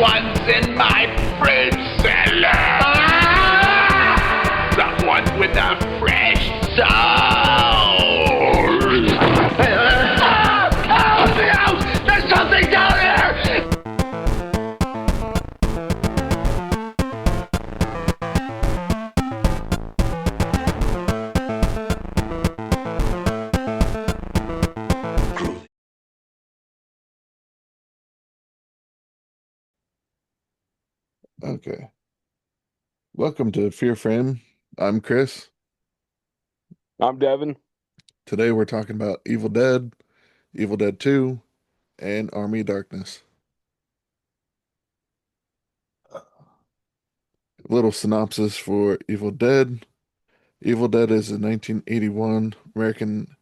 Someone's in my fruit salad! Someone with a fresh soul! No! There's something down there! Okay. Welcome to Fear Frame. I'm Chris. I'm Devin. Today we're talking about Evil Dead, Evil Dead 2, and Army of Darkness. Little synopsis for Evil Dead. Evil Dead is a 1981 American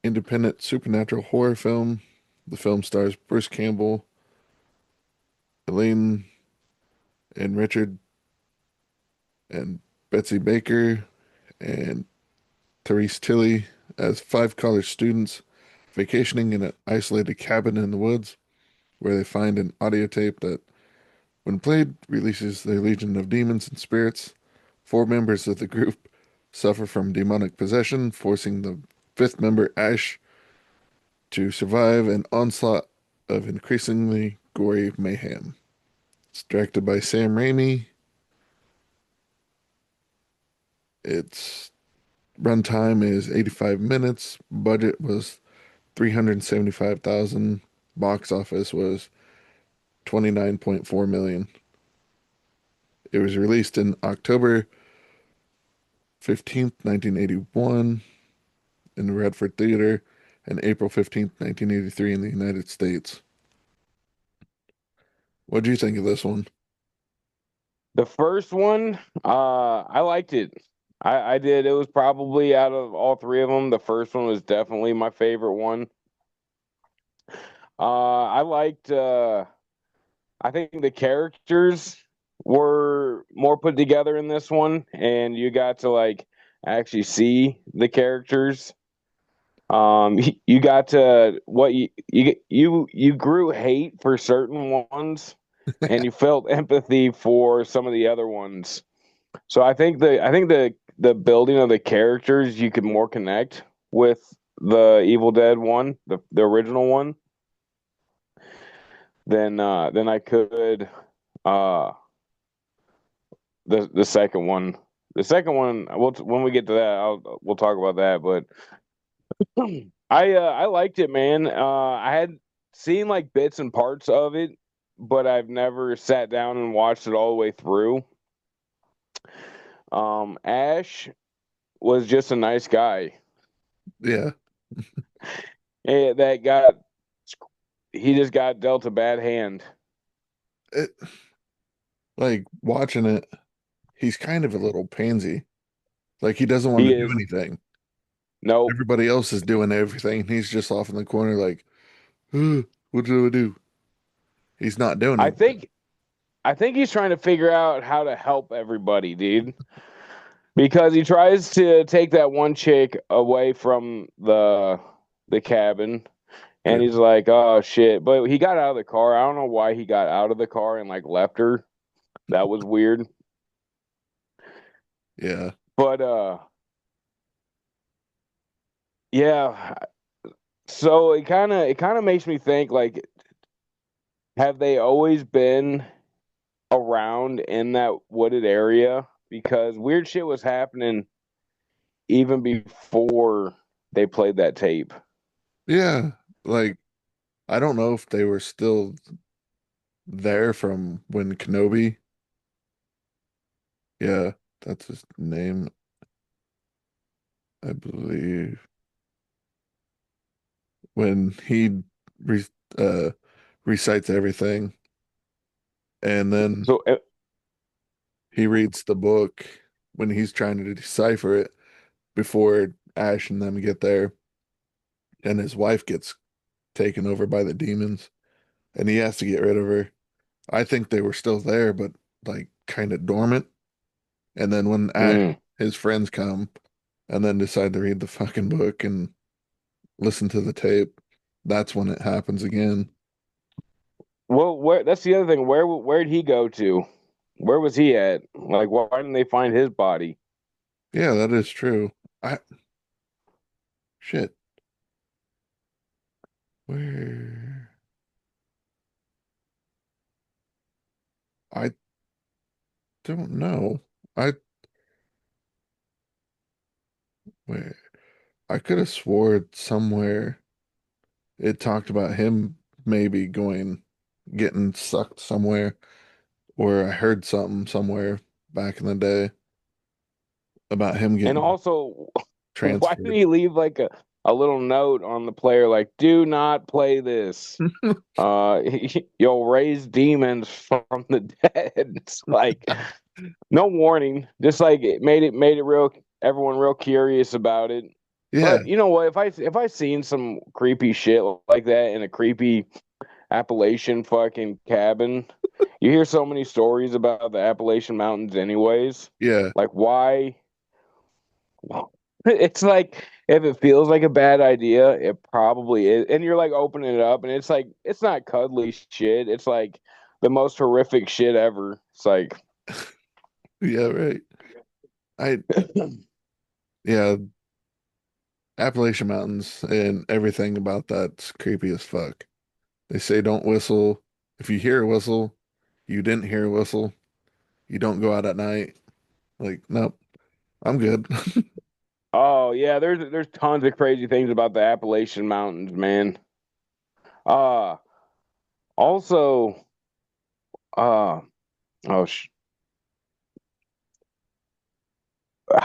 independent supernatural horror film. The film stars Bruce Campbell, Elaine and Richard, and Betsy Baker, and Therese Tilly as five college students vacationing in an isolated cabin in the woods where they find an audio tape that, when played, releases their legion of demons and spirits. Four members of the group suffer from demonic possession, forcing the fifth member, Ash, to survive an onslaught of increasingly gory mayhem. It's directed by Sam Raimi. Its runtime is 85 minutes. Budget was 375,000. Box office was 29.4 million. It was released in October 15th, 1981 in the Redford Theater and April 15th, 1983 in the United States. What do you think of this one? The first one, I liked it. I did. It was probably out of all three of them, the first one was definitely my favorite one. I liked. I think the characters were more put together in this one, and you got to like actually see the characters. You got to what you grew hate for certain ones, and you felt empathy for some of the other ones. So I think the building of the characters you could more connect with the Evil Dead one, the original one, than I could uh the second one. The second one, when we get to that, we'll talk about that. But I liked it, man. I had seen like bits and parts of it, but I've never sat down and watched it all the way through. Ash was just a nice guy. Yeah, That got he just got dealt a bad hand. it, like watching it, he's kind of a little pansy. Like he doesn't want He to do is anything. nope. Everybody else is doing everything. He's just off in the corner, like, what do I do? He's not doing I anything. think I think he's trying to figure out how to help everybody, dude. Because he tries to take that one chick away from the cabin, and Yeah. he's like, "Oh shit!" But he got out of the car. I don't know why he got out of the car and like left her. That was weird. Yeah. But yeah. So it kind of makes me think like, have they always been around in that wooded area? Because weird shit was happening even before they played that tape. Yeah. Like, I don't know if they were still there from when Kenobi, yeah, that's his name, I believe, when he re uh recites everything and then So he reads the book when he's trying to decipher it before Ash and them get there, and his wife gets taken over by the demons and he has to get rid of her. I think they were still there, but like kind of dormant. And then when Ash, mm, his friends come and then decide to read the fucking book and listen to the tape, that's when it happens again. Well, where that's the other thing. Where'd he go to? Where was he at? Like, why didn't they find his body? Yeah, that is true. I shit. Where I don't know. I where I could have swore somewhere it talked about him maybe going getting sucked somewhere, or I heard something somewhere back in the day about him And getting also, why did transferred. he leave like a little note on the player, like, do not play this. You'll raise demons from the dead. It's like no warning. Just like it made it real everyone real curious about it. Yeah, But you know what? If I seen some creepy shit like that in a creepy Appalachian fucking cabin, you hear so many stories about the Appalachian Mountains anyways. yeah, Like why it's like if it feels like a bad idea, it probably is. And you're like opening it up and it's like it's not cuddly shit. It's like the most horrific shit ever. It's like yeah, right. I yeah, Appalachian Mountains and everything about that's creepy as fuck. They say don't whistle. If you hear a whistle, you didn't hear a whistle. You don't go out at night. Like, nope, I'm good. oh yeah, there's tons of crazy things about the Appalachian Mountains, man. Uh also uh oh sh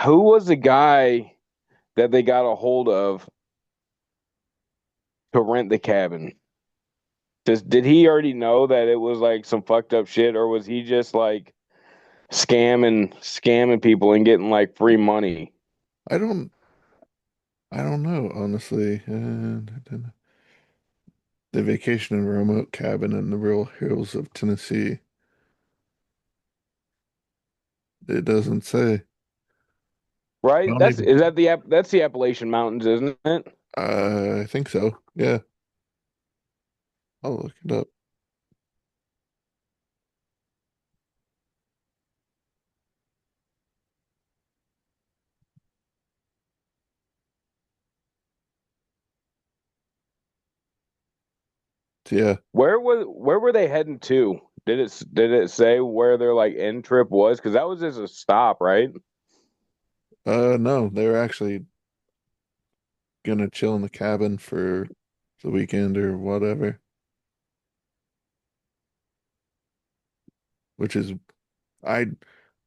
who was the guy that they got a hold of to rent the cabin? Did he already know that it was like some fucked up shit, or was he just like scamming people and getting like free money? I don't I don't know, honestly. The vacation in a remote cabin in the rural hills of Tennessee. It doesn't say. I Right? don't That's even, is that the that's the Appalachian Mountains, isn't it? I think so. Yeah, I'll look it up. Yeah. Where were they heading to? Did it say where their like end trip was? Because that was just a stop, right? No, they were actually gonna chill in the cabin for the weekend or whatever, which is I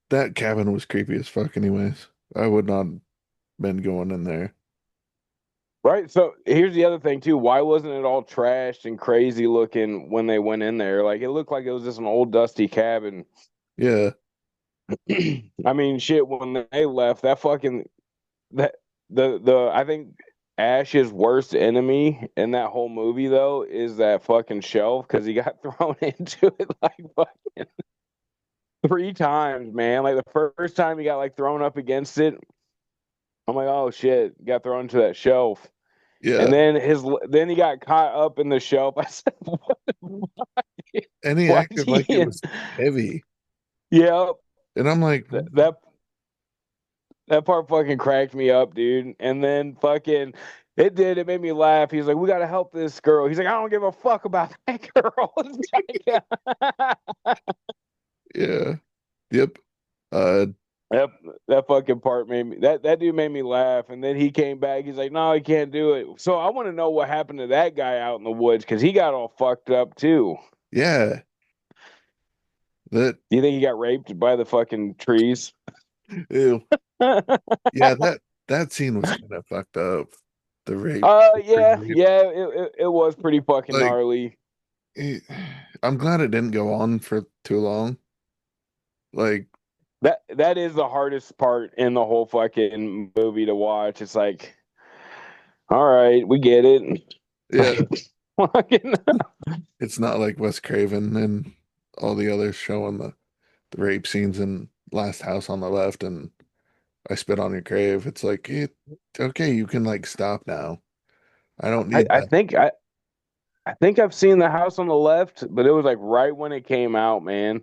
that cabin was creepy as fuck anyways. I would not been going in there. Right. So here's the other thing too. Why wasn't it all trashed and crazy looking when they went in there? Like it looked like it was just an old dusty cabin. Yeah, I mean, shit. When they left, that fucking that the I think Ash's worst enemy in that whole movie though is that fucking shelf because he got thrown into it like fucking three times, man. Like the first time he got like thrown up against it, I'm like, oh shit, got thrown into that shelf. And yeah. then he got caught up in the shelf. I said, And he why is acted he like it in? was heavy. Yeah, And I'm like, that part fucking cracked me up, dude. And then fucking it made me laugh. He's like, we gotta help this girl. He's like, I don't give a fuck about that girl. It's like, yeah, yep. Uh, That that fucking part made me that dude made me laugh, and then he came back. He's like, "No, he can't do it." So I want to know what happened to that guy out in the woods because he got all fucked up too. yeah, that, Do you think he got raped by the fucking trees? ew. Yeah, that scene was kind of fucked up. The rape, the Yeah, rape. yeah, it was pretty fucking Like, gnarly. it, I'm glad it didn't go on for too long. Like, That is the hardest part in the whole fucking movie to watch. It's like, all right, we get it. yeah, Fucking it's not like Wes Craven and all the others showing the rape scenes in Last House on the Left and I Spit on Your Grave. It's like, okay, you can like stop now. I don't I, need I that. think I I think I've seen The House on the Left, but it was like right when it came out, man.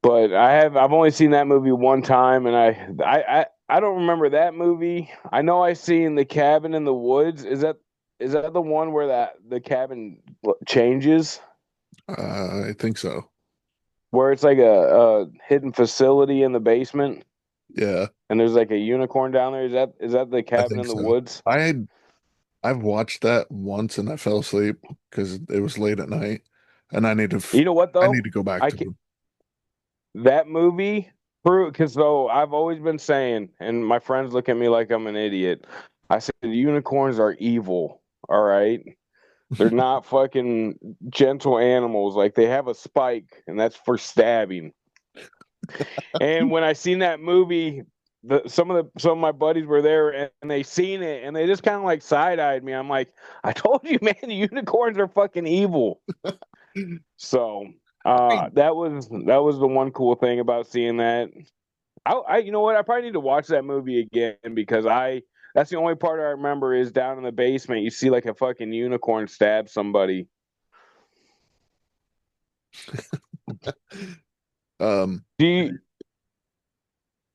But I've only seen that movie one time, and I don't remember that movie. I know I seen The Cabin in the Woods. Is that the one where the cabin changes, I think so. where it's like a hidden facility in the basement, Yeah, and there's like a unicorn down there? Is that The I Cabin think in the so. Woods? I've watched that once and I fell asleep because it was late at night, and You know what I though? need to go back I to can, them. that movie because though I've always been saying, and my friends look at me like I'm an idiot. I said unicorns are evil. All right. They're not fucking gentle animals. Like they have a spike, and that's for stabbing. And when I seen that movie, some of my buddies were there and they seen it and they just kind of like side eyed me. I'm like, I told you, man, the unicorns are fucking evil. So I mean, that was the one cool thing about seeing that. You know what? I probably need to watch that movie again because that's the only part I remember is down in the basement. You see like a fucking unicorn stab somebody. um, Do you,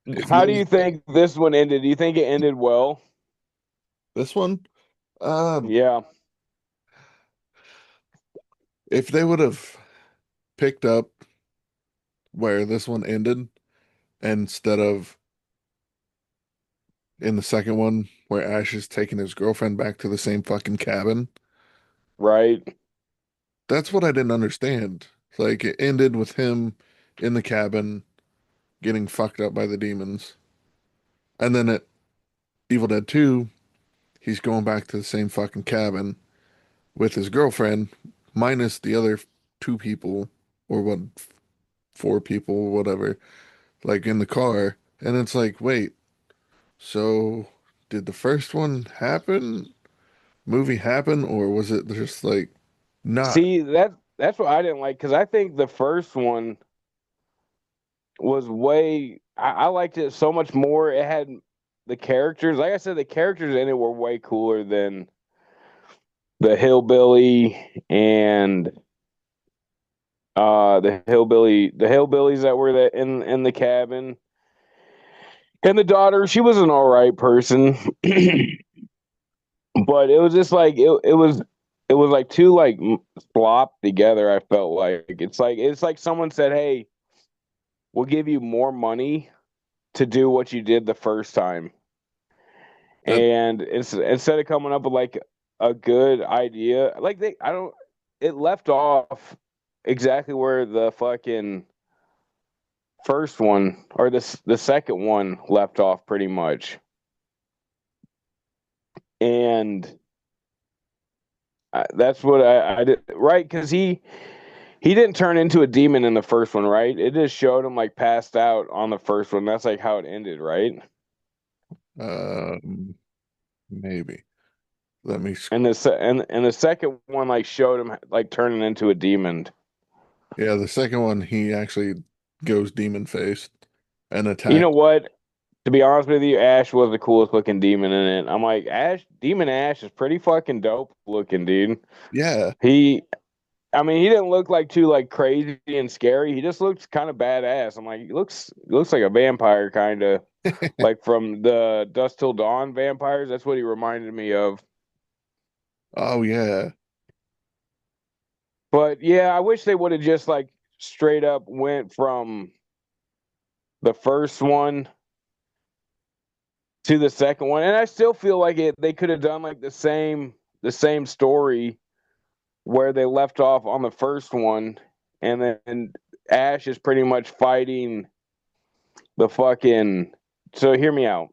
if how you do you think this one ended? Do you think it ended well? this one, um, Yeah. if they would have picked up where this one ended instead of in the second one where Ash is taking his girlfriend back to the same fucking cabin, Right. that's what I didn't understand. Like it ended with him in the cabin getting fucked up by the demons, and then at Evil Dead 2, he's going back to the same fucking cabin with his girlfriend, minus the other two people, or what, four people, whatever, like in the car. And it's like, wait, so did the first one happen, movie happen, or was it just like not? See, that's what I didn't like because I think the first one was way I liked it so much more. It had the characters, like I said, the characters in it were way cooler than the hillbilly and the hillbillies that were in the cabin. And the daughter, she was an all right person. But it was just like it was like too like slopped together. I felt like it's like someone said, "Hey, we'll give you more money to do what you did the first time," That and instead of coming up with like a good idea, like it left off exactly where the fucking first one or the second one left off pretty much, and that's what I did right because he didn't turn into a demon in the first one, right? It just showed him like passed out on the first one. That's like how it ended, right? um maybe. Let me And the second one like showed him like turning into a demon. Yeah, the second one he actually goes demon faced and You know attacks. what? To be honest with you, Ash was the coolest looking demon in it. I'm like, Demon Ash is pretty fucking dope looking, dude. Yeah. He, I mean, he didn't look like too like crazy and scary. He just looks kind of badass. I'm like, he looks like a vampire, kind of like from the Dust Till Dawn vampires. That's what he reminded me of. Oh yeah. But yeah, I wish they would have just like straight up went from the first one to the second one. And I still feel like they could have done like the same story where they left off on the first one and then Ash is pretty much fighting the fucking so hear me out.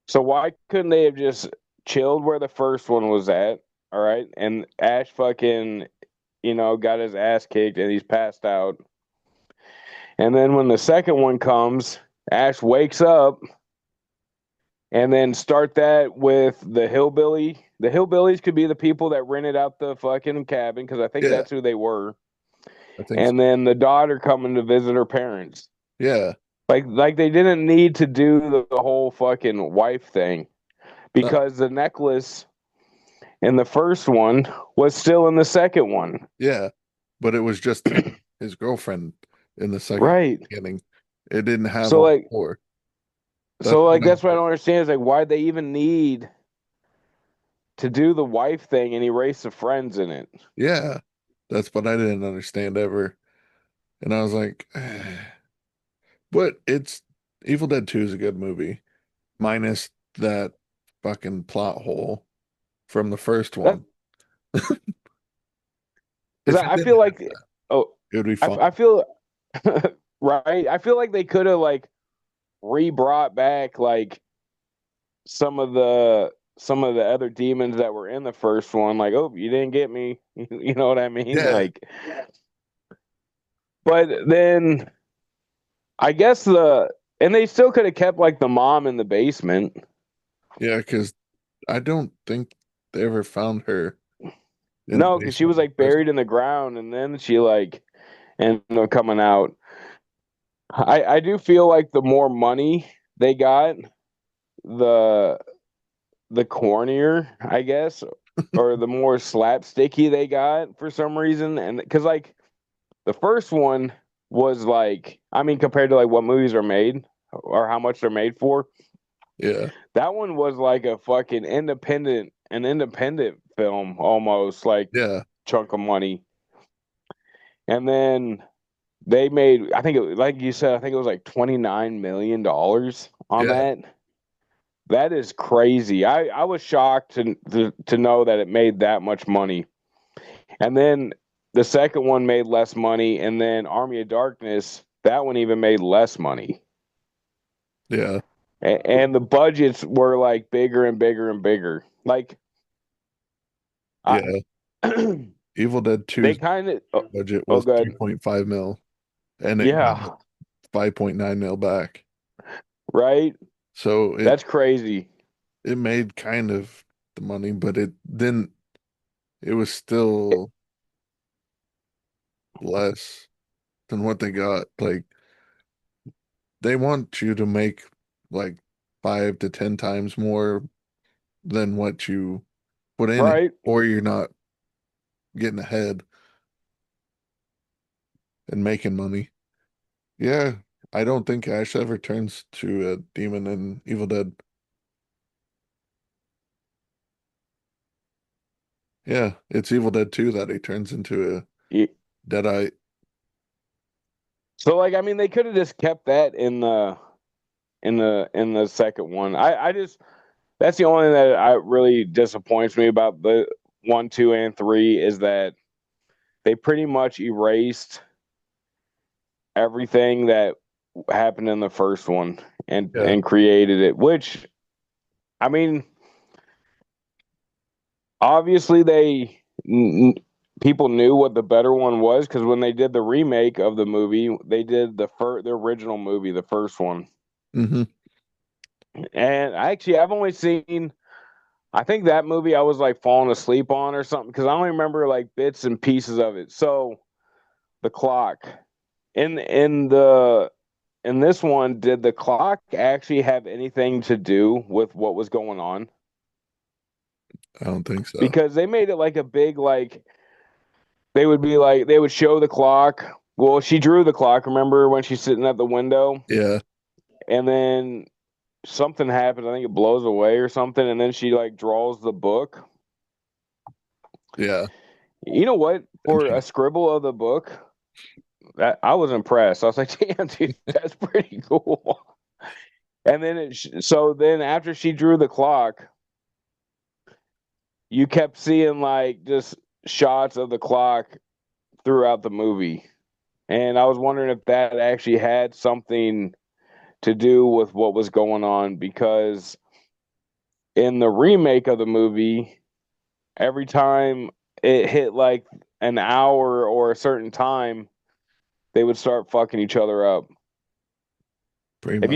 So why couldn't they have just chilled where the first one was at? All right. And Ash fucking, got his ass kicked and he's passed out. And then when the second one comes, Ash wakes up and then start that with the hillbilly. The hillbillies could be the people that rented out the fucking cabin because I think Yeah, that's who they were. I think so. And then the daughter coming to visit her parents. Yeah. Like they didn't need to do the whole fucking wife thing No. because the necklace in the first one was still in the second one. Yeah, but it was just his girlfriend in the second Right. beginning. It didn't have So all like four. That's so like what I that's what I don't understand is like why they even need to do the wife thing and erase the friends in it. yeah, that's what I didn't understand ever. And I was like, but it's Evil Dead 2 is a good movie, minus that fucking plot hole from the first That one. because If it I didn't feel have like that, oh it would be fun. I feel right. I feel like they could have like re-brought back like some of the other demons that were in the first one. Like, oh, you didn't get me. You know what I mean? Yeah, Like, but then I guess and they still could have kept like the mom in the basement. yeah, because I don't think they ever found her in the No, because she basement was in the like first buried in the ground, and then she like ended up coming out. I do feel like the more money they got, the the cornier, I guess, or the more slapsticky they got for some reason. And because like the first one was like, I mean, compared to like what movies are made or how much they're made for, Yeah, that one was like a fucking an independent film almost like yeah, chunk of money. And then they made, I think it, like you said, I think it was like $29 million on yeah, that. That is crazy. I was shocked to know that it made that much money. And then the second one made less money, and then Army of Darkness, that one even made less money. yeah, And the budgets were like bigger and bigger and bigger. Like I yeah. Evil Dead they 2's kind of budget oh was good. 3.5 mil, and it got Yeah, 5.9 mil back. right? So That's crazy. it made kind of the money, but it didn't. It was still less than what they got. Like they want you to make like 5 to 10 times more than what you put in it, Right? or you're not getting ahead and making money. Yeah, I don't think Ash ever turns to a demon in Evil Dead. Yeah, it's Evil Dead 2 that he turns into a Deadite. So like I mean they could have just kept that in the second one. I just that's the only thing that I really disappoints me about the one, two, and three is that they pretty much erased everything that happened in the first one Yeah, and created it. Which I mean, obviously people knew what the better one was because when they did the remake of the movie, they did the original movie, the first one. hmm And I've only seen I think that movie I was like falling asleep on or something because I only remember like bits and pieces of it. So the clock in in this one, did the clock actually have anything to do with what was going on? I don't think so. Because they made it like a big like they would be like they would show the clock. Well, she drew the clock. Remember when she's sitting at the window Yeah, and then something happens. I think it blows away or something, and then she like draws the book. yeah. You know what? And For a scribble of the book, that I was impressed. I was like, "Damn, dude, that's pretty cool." And then so then after she drew the clock, you kept seeing like just shots of the clock throughout the movie. And I was wondering if that actually had something to do with what was going on because in the remake of the movie, every time it hit like an hour or a certain time, they would start fucking each other up. pretty much. Have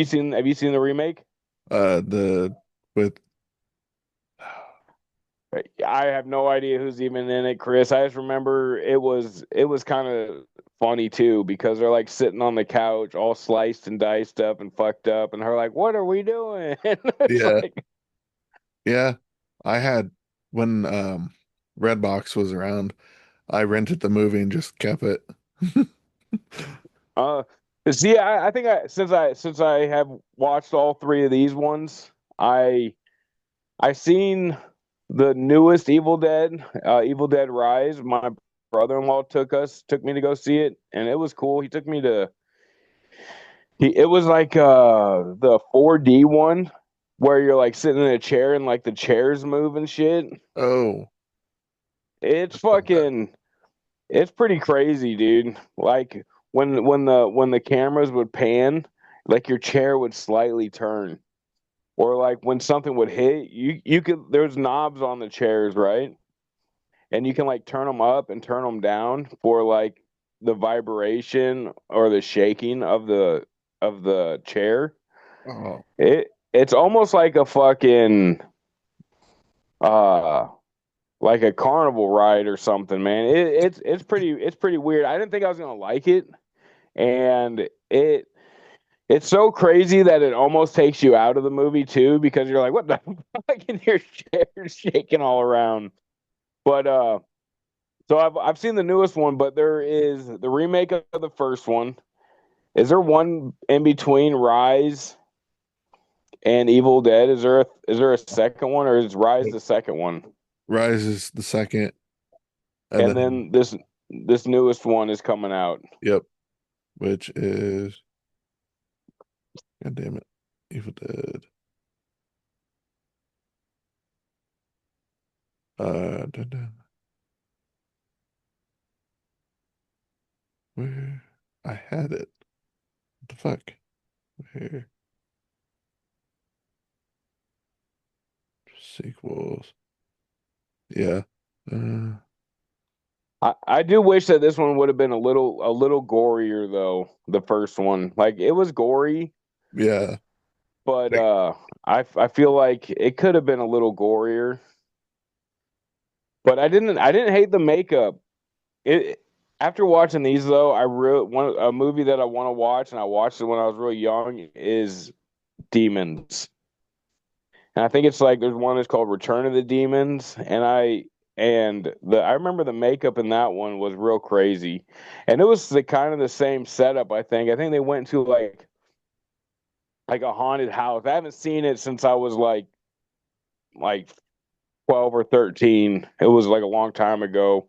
you seen the remake? The with I have no idea who's even in it, Chris. I just remember it was kind of funny too because they're like sitting on the couch, all sliced and diced up and fucked up, and her like, "What are we doing?" It's yeah, like, yeah. I had when Redbox was around, I rented the movie and just kept it. Uh, See, I think since I have watched all three of these ones, I seen the newest Evil Dead, Evil Dead Rise. My brother-in-law took me to go see it, and it was cool. He took me to it was like the 4D one where you're like sitting in a chair and like the chairs move and shit. Oh, It's fucking it's pretty crazy, dude. Like when the cameras would pan, like your chair would slightly turn. Or like when something would hit, you could there's knobs on the chairs, right? And you can like turn them up and turn them down for like the vibration or the shaking of the chair. oh, It's almost like a fucking uh like a carnival ride or something, man. It's pretty weird. I didn't think I was gonna like it, and it's so crazy that it almost takes you out of the movie too, because you're like, what the fuck? And your chair's shaking all around. But so I've seen the newest one, but there is the remake of the first one. Is there one in between Rise and Evil Dead? Is there a second one, or is Rise the second one? Rise is the second, and And then then this newest one is coming out. yep, which is God damn it, Evil Dead. Dun, dun. Where I had it. What the fuck? Where sequels? Yeah. Uh, I do wish that this one would have been a little gorier though, the first one. Like it was gory, yeah. but Like, I feel like it could have been a little gorier. But I didn't hate the makeup. It After watching these though, I really one a movie that I want to watch, and I watched it when I was really young, is Demons. And I think it's like there's one that's called Return of the Demons, and I remember the makeup in that one was real crazy, and it was the kind of the same setup. I think they went to like a haunted house. I haven't seen it since I was like 12 or 13. It was like a long time ago.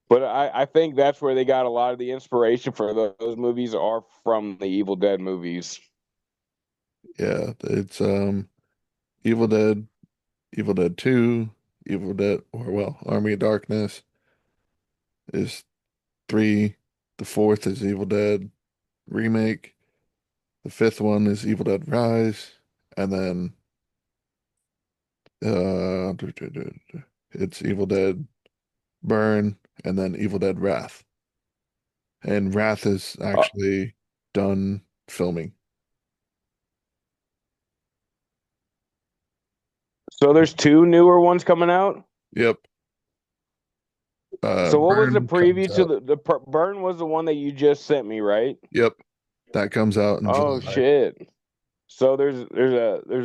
But I think that's where they got a lot of the inspiration for those movies are from the Evil Dead movies. yeah, it's Evil Dead, Evil Dead 2, Evil Dead, or well, Army of Darkness is 3. The fourth is Evil Dead remake. The fifth one is Evil Dead Rise, and then it's Evil Dead Burn, and then Evil Dead Wrath. And Wrath is Uh, actually done filming. so there's two newer ones coming out. Yep. So what was the Burn comes preview to out. the Burn was the one that you just sent me, right? Yep, that comes out in Oh July. shit. So there's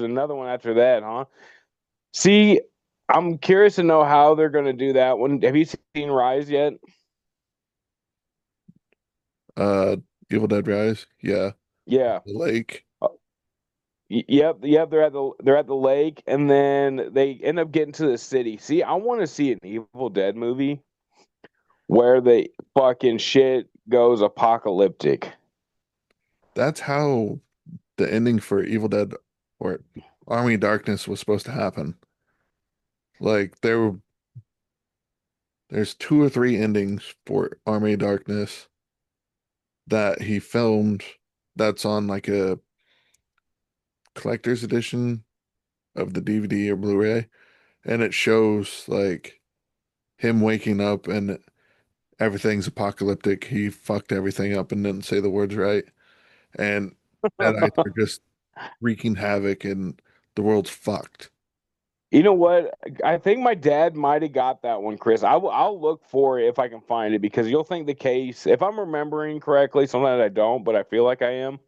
another one after that, huh? See, I'm curious to know how they're gonna do that one. Have you seen Rise yet? Uh, Evil Dead Rise. Yeah, Yeah. the lake. Yep. They're at the lake, and then they end up getting to the city. See, I want to see an Evil Dead movie where the fucking shit goes apocalyptic. That's how the ending for Evil Dead or Army of Darkness was supposed to happen. Like there's two or three endings for Army of Darkness that he filmed that's on like a collector's edition of the DVD or Blu-ray, and it shows like him waking up and everything's apocalyptic. He fucked everything up and didn't say the words right. And Deadites are just wreaking havoc and the world's fucked. You know what? I think my dad might have got that one, Chris. I'll look for it if I can find it, because you'll think the case, if I'm remembering correctly, sometimes I don't, but I feel like I am.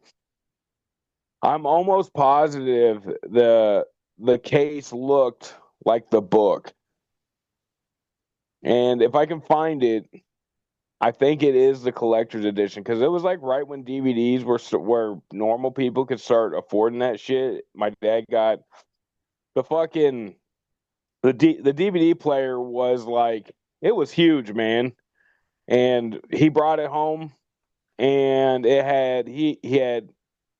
I'm almost positive the case looked like the book. And if I can find it, I think it is the collector's edition because it was like right when DVDs were where normal people could start affording that shit. My dad got the fucking the DVD player was like it was huge, man. And he brought it home and it had he had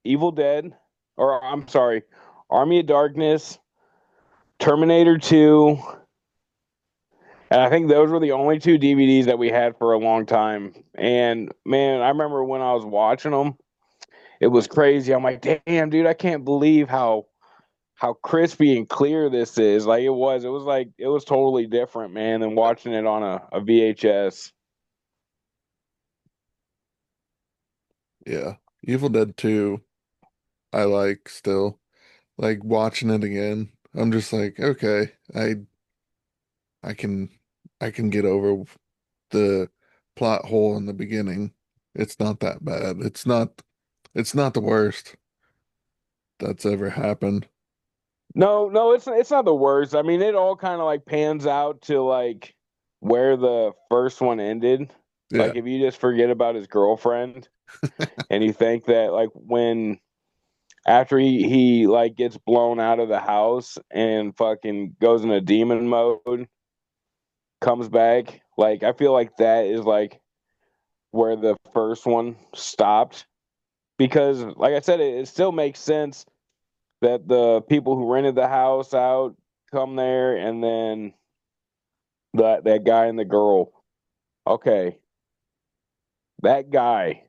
Evil Dead, or I'm sorry, Army of Darkness, Terminator 2, and I think those were the only two DVDs that we had for a long time. And man, I remember when I was watching them, it was crazy. I'm like, damn, dude, I can't believe how crispy and clear this is. Like it was totally different, man, than watching it on a VHS. Yeah. Evil Dead 2, I like still. Like watching it again. I'm just like, okay, I can I can get over the plot hole in the beginning. It's not that bad. It's not the worst that's ever happened. No, no, it's not the worst. I mean, it all kind of like pans out to like where the first one ended. Yeah. Like if you just forget about his girlfriend and you think that like when after he like gets blown out of the house and fucking goes into demon mode, comes back, like I feel like that is like where the first one stopped because like I said it still makes sense that the people who rented the house out come there and then that guy and the girl. Okay, that guy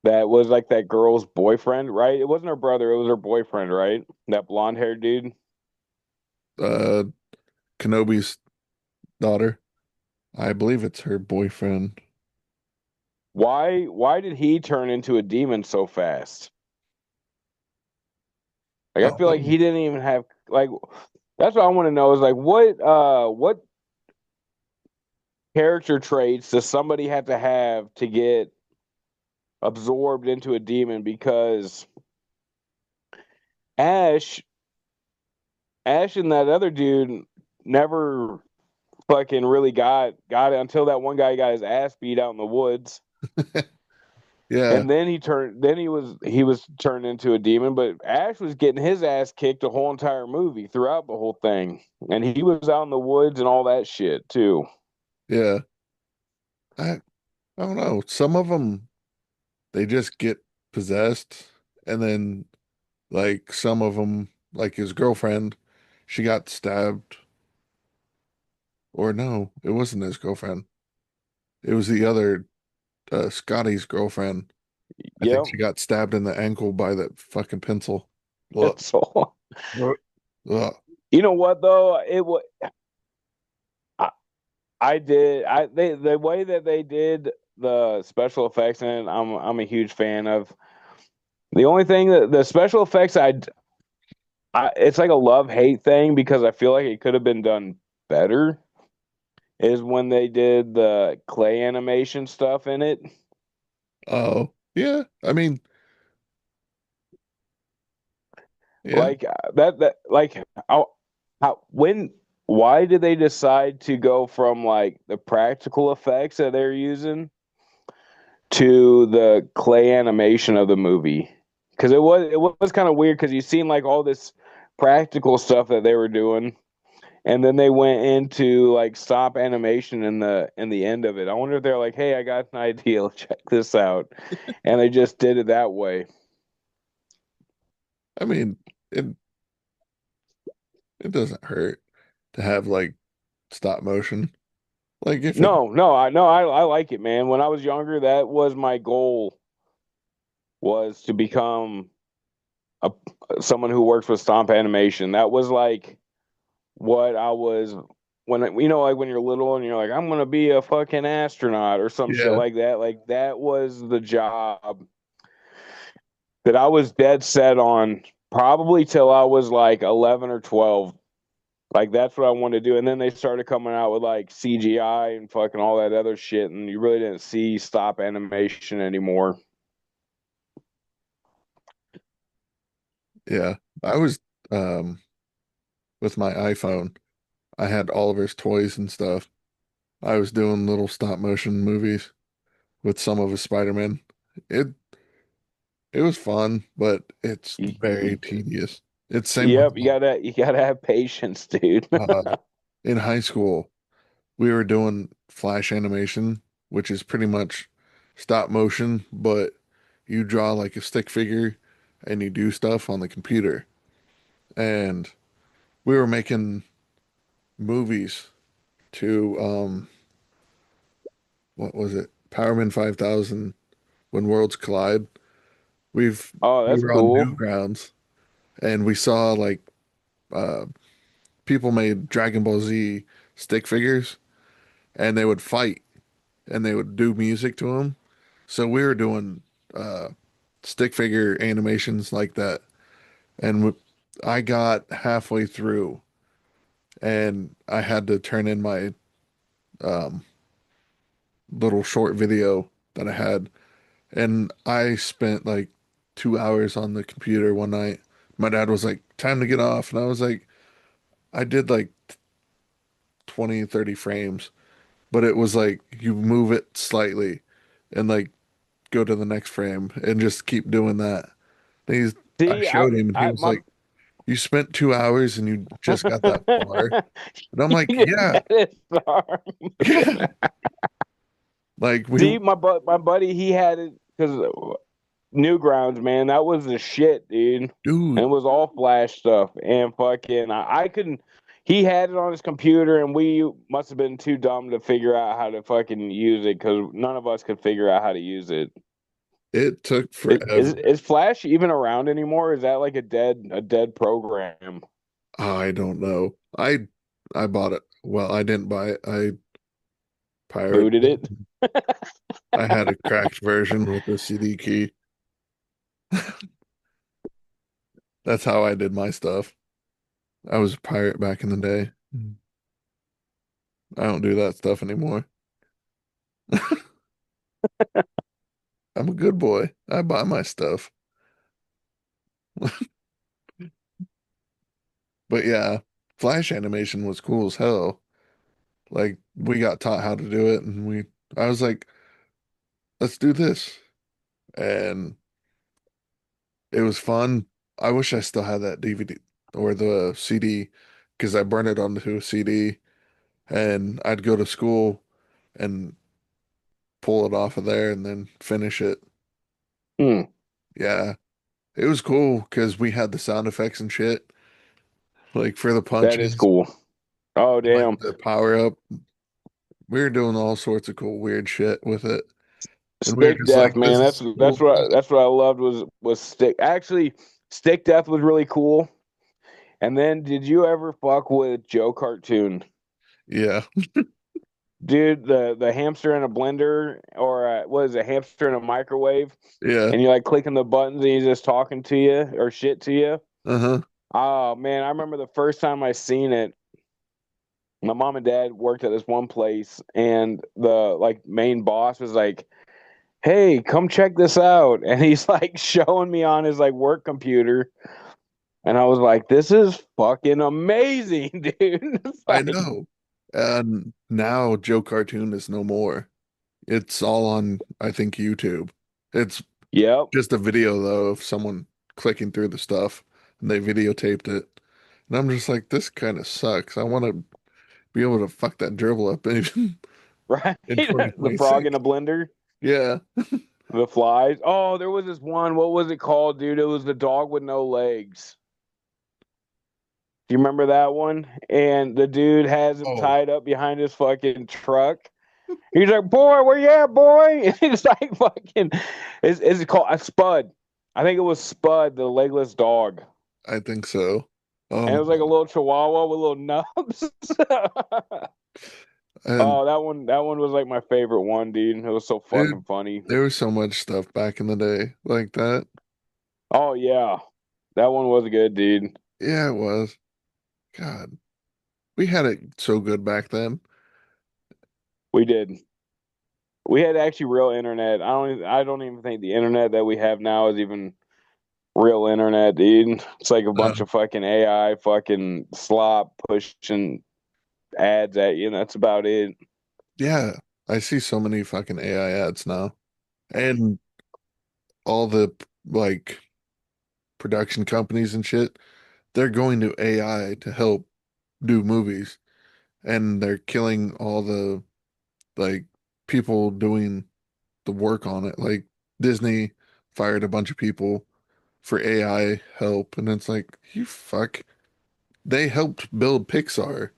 that was like that girl's boyfriend, right? It wasn't her brother, it was her boyfriend, right? That blonde haired dude. Uh Kenobi's daughter. I believe it's her boyfriend. Why did he turn into a demon so fast? Like I feel like Um, he didn't even have like that's what I want to know is like what character traits does somebody have to get absorbed into a demon because Ash Ash and that other dude never fucking really got it until that one guy got his ass beat out in the woods. yeah, And then he was turned into a demon, but Ash was getting his ass kicked the whole entire movie throughout the whole thing. And he was out in the woods and all that shit too. yeah. I I don't know. Some of them they just get possessed, and then like some of them, like his girlfriend, she got stabbed. Or no, it wasn't his girlfriend. It was the other Scotty's girlfriend. I think Yep. she got stabbed in the ankle by that fucking pencil. Ugh. So Ugh. Ugh. you know what though? It was I, I did I they the way that they did the special effects in it, I'm a huge fan of. The only thing that the special effects it's like a love hate thing because I feel like it could have been done better. Is when they did the clay animation stuff in it. Oh, yeah. I mean, yeah. Like that like how when why did they decide to go from like the practical effects that they're using to the clay animation of the movie? Because it was kind of weird because you seen like all this practical stuff that they were doing, and then they went into like stop animation in the end of it. I wonder if they're like, "Hey, I got an idea. Check this out," and they just did it that way. I mean, it it doesn't hurt to have like stop motion. Like if it, No, no, I like it, man. When I was younger, that was my goal was to become a someone who works with stomp animation. That was like what I was when you know like when you're little and you're like I'm gonna be a fucking astronaut or some shit yeah, like that. Like that was the job that I was dead set on probably till I was like 11 or 12. Like that's what I wanted to do. And then they started coming out with like CGI and fucking all that other shit, and you really didn't see stop animation anymore. yeah. I was um with my iPhone. I had Oliver's toys and stuff. I was doing little stop motion movies with some of his Spider-Man. It it was fun, but it's Y- very y- tedious. It's same with Yep, you gotta have patience, dude. uh, in high school. We were doing flash animation, which is pretty much stop motion, but you draw like a stick figure and you do stuff on the computer. And we were making movies to what was it? Powerman 5000 When Worlds Collide. Oh, We that's were on cool. Newgrounds and we saw like uh people made Dragon Ball Z stick figures and they would fight and they would do music to them. So we were doing uh stick figure animations like that. And I got halfway through and I had to turn in my um little short video that I had. And I spent like 2 hours on the computer one night. My dad was like, time to get off. And I was like, I did like 20, 30 frames, but it was like you move it slightly and like go to the next frame and just keep doing that. And I See, showed him and he I was my like, you spent 2 hours and you just got that far. And I'm like, You just yeah, got it, sorry. yeah. Like we, See, my buddy, he had it because Newgrounds, man, that was the shit, dude. And it dude, was all Flash stuff. And fucking, I couldn't. He had it on his computer, and we must have been too dumb to figure out how to fucking use it because none of us could figure out how to use it. it took Is forever. Flash even around anymore? Is that like a dead program? I don't know. I bought it. Well, I didn't buy it. I pirated Booted it. it? I had a cracked version with a CD key. That's how I did my stuff. I was a pirate back in the day. I don't do that stuff anymore. I'm a good boy. I buy my stuff. But yeah, Flash animation was cool as hell. Like we got taught how to do it and I was like, let's do this. And it was fun. I wish I still had that DVD or the CD because I burned it onto a CD and I'd go to school and pull it off of there and then finish it. Hmm, Yeah, it was cool because we had the sound effects and shit, like for the that is punches, cool. Oh, like damn. the power up. We were doing all sorts of cool, weird shit with it. And we were Stick just like, Death, this man. That's is that's cool. what that's what I loved was Stick. Actually, Stick Death was really cool. And then, did you ever fuck with Joe Cartoon, Yeah, dude? The hamster in a blender, or what is it, hamster in a microwave? yeah, And you're like clicking the buttons, and he's just talking to you or shit to you. uh-huh. Oh man, I remember the first time I seen it. My mom and dad worked at this one place, and the like main boss was like, "Hey, come check this out," and he's like showing me on his like work computer. And I was like, this is fucking amazing, dude. It's I like, know. And now Joe Cartoon is no more. It's all on, I think, YouTube. It's yep. just a video though of someone clicking through the stuff and they videotaped it. And I'm just like, this kind of sucks. I want to be able to fuck that dribble up in, Right? in The frog in 2026. a blender, Yeah. the flies. Oh, there was this one. What was it called, dude? It was the dog with no legs. Do you remember that one? And the dude has him Oh, tied up behind his fucking truck. He's like, boy, where you at, boy? And he's like, fucking, is it called a Spud? I think it was Spud, the legless dog. I think so. Oh And it my was like a God. little chihuahua with little nubs. And Oh, that one was like my favorite one, dude. It was so fucking dude, funny. there was so much stuff back in the day like that. Oh yeah. That one was good, dude. Yeah, it was. God, we had it so good back then. We did. We had actually real internet. I don't even think the internet that we have now is even real internet, dude. It's like a bunch Um, of fucking AI fucking slop pushing ads at you, and that's about it. yeah, I see so many fucking AI ads now, and all the like production companies and shit. They're going to AI to help do movies, and they're killing all the like people doing the work on it. Like Disney fired a bunch of people for AI help, and it's like, you fuck. They helped build Pixar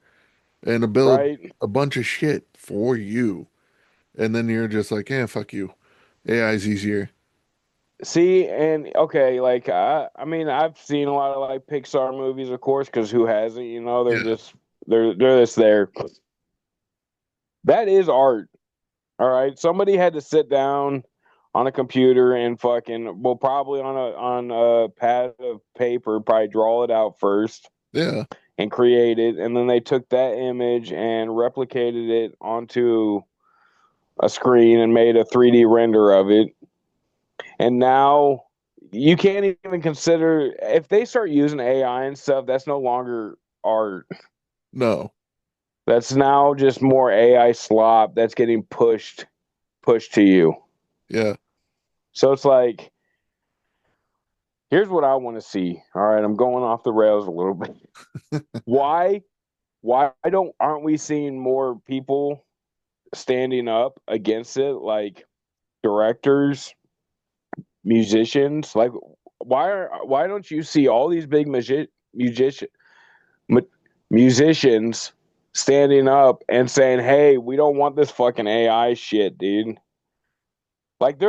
and to build Right? a bunch of shit for you. And then you're just like, yeah, fuck you. AI is easier. See, and okay, like I mean, I've seen a lot of like Pixar movies, of course, because who hasn't? You know, they're Yeah. just they're just there. That is art. All right, somebody had to sit down on a computer and fucking, well, probably on a pad of paper, probably draw it out first Yeah. and create it, and then they took that image and replicated it onto a screen and made a 3D render of it. And now you can't even consider if they start using AI and stuff, that's no longer art. No. That's now just more AI slop that's getting pushed to you. Yeah. So it's like, here's what I want to see. All right, I'm going off the rails a little bit. Why don't aren't we seeing more people standing up against it, like directors, musicians? Like why don't you see all these big mu- musicians standing up and saying, "Hey, we don't want this fucking AI shit, dude." Like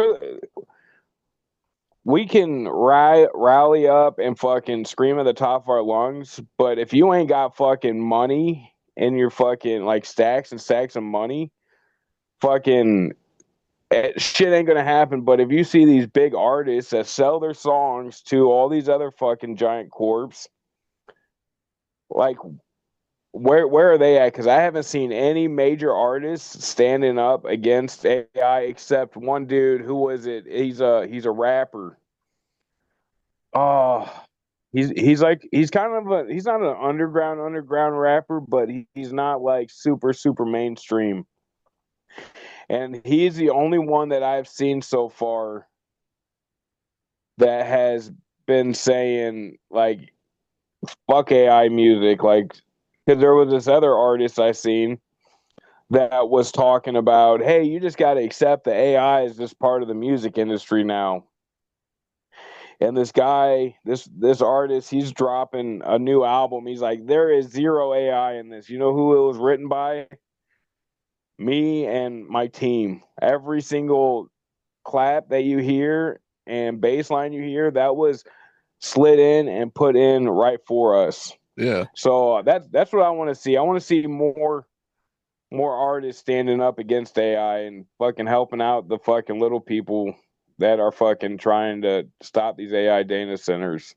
we can rally up and fucking scream at the top of our lungs, but if you ain't got fucking money in your fucking like stacks and stacks of money, fucking shit ain't gonna happen. But if you see these big artists that sell their songs to all these other fucking giant corps, like where are they at? Because I haven't seen any major artists standing up against AI except one dude. Who was it? He's a rapper. Oh, he's like he's kind of a he's not an underground rapper, but he's not like super mainstream. And he's the only one that I've seen so far that has been saying like fuck AI music, like because there was this other artist I seen that was talking about, hey, you just got to accept the AI is just part of the music industry now. And this guy, this artist, he's dropping a new album. He's like, there is zero AI in this. You know who it was written by? Me and my team. Every single clap that you hear and bass line you hear, that was slid in and put in right for us. Yeah. So that's what I want to see. I want to see more artists standing up against AI and fucking helping out the fucking little people that are fucking trying to stop these AI data centers.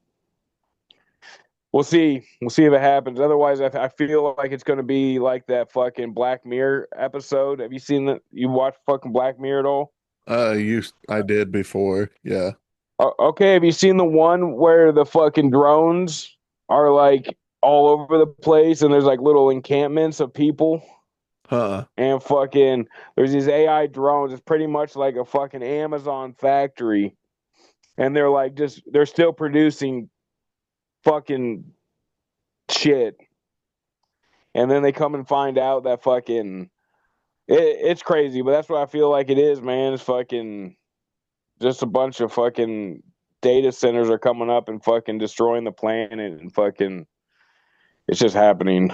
We'll see. We'll see if it happens. Otherwise, I feel like it's going to be like that fucking Black Mirror episode. Have you seen that? You watched fucking Black Mirror at all? I did before. Yeah. Okay, have you seen the one where the fucking drones are like all over the place and there's like little encampments of people? Huh. And fucking there's these AI drones. It's pretty much like a fucking Amazon factory. And they're like just they're still producing fucking shit. And then they come and find out that fucking it's crazy, but that's what I feel like it is, man. It's fucking just a bunch of fucking data centers are coming up and fucking destroying the planet and fucking it's just happening.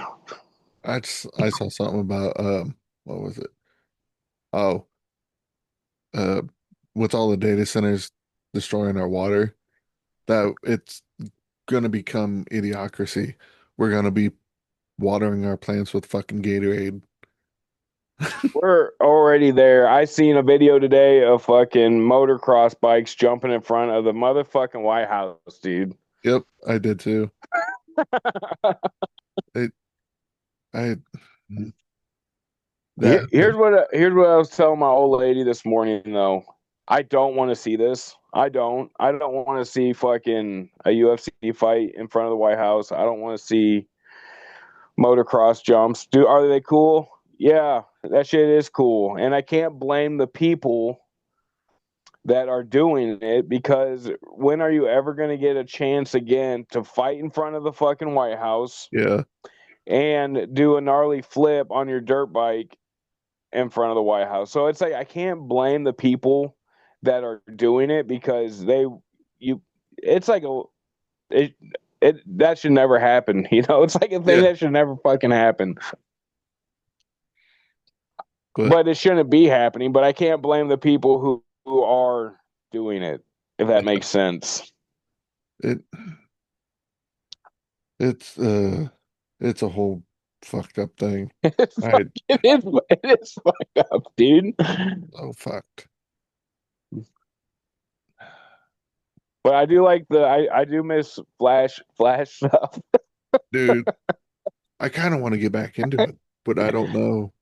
I saw something about what was it? Oh, uh with all the data centers destroying our water, that it's gonna become idiocracy. We're gonna be watering our plants with fucking Gatorade. We're already there. I seen a video today of fucking motocross bikes jumping in front of the motherfucking White House, dude. Yep, I did too. It, I that Here's what I was telling my old lady this morning though. I don't want to see this. I don't. I don't want to see fucking a UFC fight in front of the White House. I don't want to see motocross jumps. Are they cool? Yeah, that shit is cool. And I can't blame the people that are doing it, because when are you ever going to get a chance again to fight in front of the fucking White House Yeah. and do a gnarly flip on your dirt bike in front of the White House? So it's like I can't blame the people that are doing it, because you it's like it that should never happen. It's like a thing Yeah. that should never fucking happen. But But it shouldn't be happening. But I can't blame the people who are doing it, if that makes sense. it it's uh it's a whole fucked up thing. I It is fucked up, dude. oh fucked. But I do like I do miss Flash stuff. Dude, I kind of want to get back into it, but I don't know.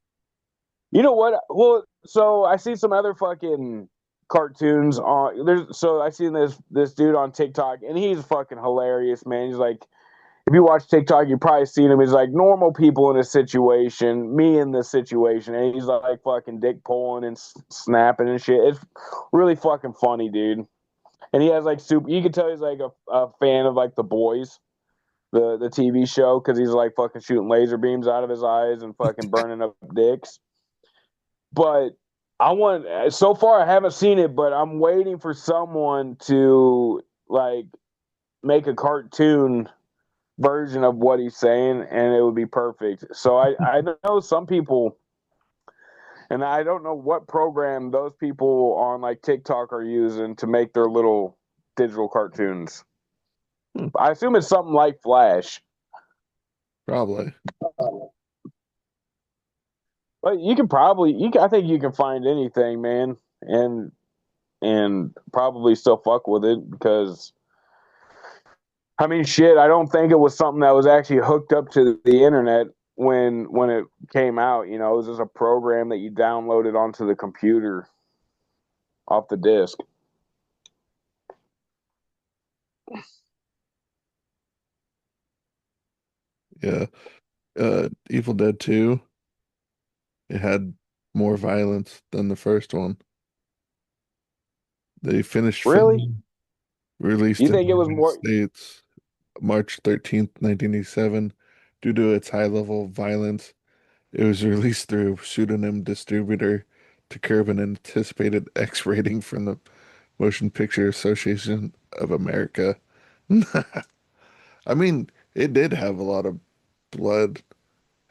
You know what? Well, so I see some other fucking cartoons on there's so I seen this dude on TikTok, and he's fucking hilarious, man. He's like, if you watch TikTok, you probably seen him. He's like normal people in a situation, me in this situation, and he's like fucking dick pulling and snapping and shit. It's really fucking funny, dude. And he has like super. You can tell he's like a fan of like The Boys, the TV show, because he's like fucking shooting laser beams out of his eyes and fucking burning up dicks. But so far I haven't seen it, but I'm waiting for someone to like make a cartoon version of what he's saying, and it would be perfect. So I know some people, and I don't know what program those people on like TikTok are using to make their little digital cartoons. I assume it's something like Flash. Probably. But I think you can find anything, man, and probably still fuck with it, because I mean, shit, I don't think it was something that was actually hooked up to the internet when it came out. It was just a program that you downloaded onto the computer off the disk. Yeah. Evil Dead 2, it had more violence than the first one. They finished Really? filming, released You in think the it was United more? States March 13th, 1987. Due to its high level of violence, it was released through pseudonym distributor to curb an anticipated X rating from the Motion Picture Association of America. I mean, it did have a lot of blood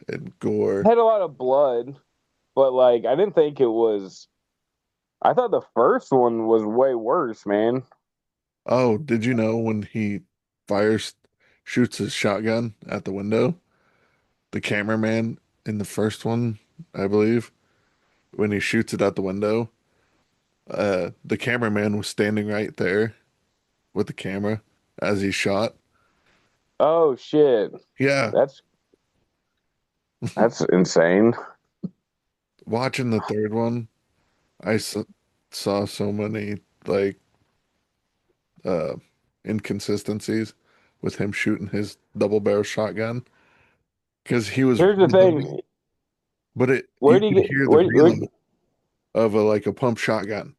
and It gore. had a lot of blood, but like I didn't think it was. I thought the first one was way worse, man. Oh, did you know when he fires, shoots his shotgun at the window? The cameraman in the first one, I believe, when he shoots it out the window, the cameraman was standing right there with the camera as he shot. Oh shit, Yeah, that's that's insane. watching the third one, I saw so many like uh inconsistencies with him shooting his double barrel shotgun because he was Here's the reloading, thing: but where you do you could get hear the where reload of a pump shotgun.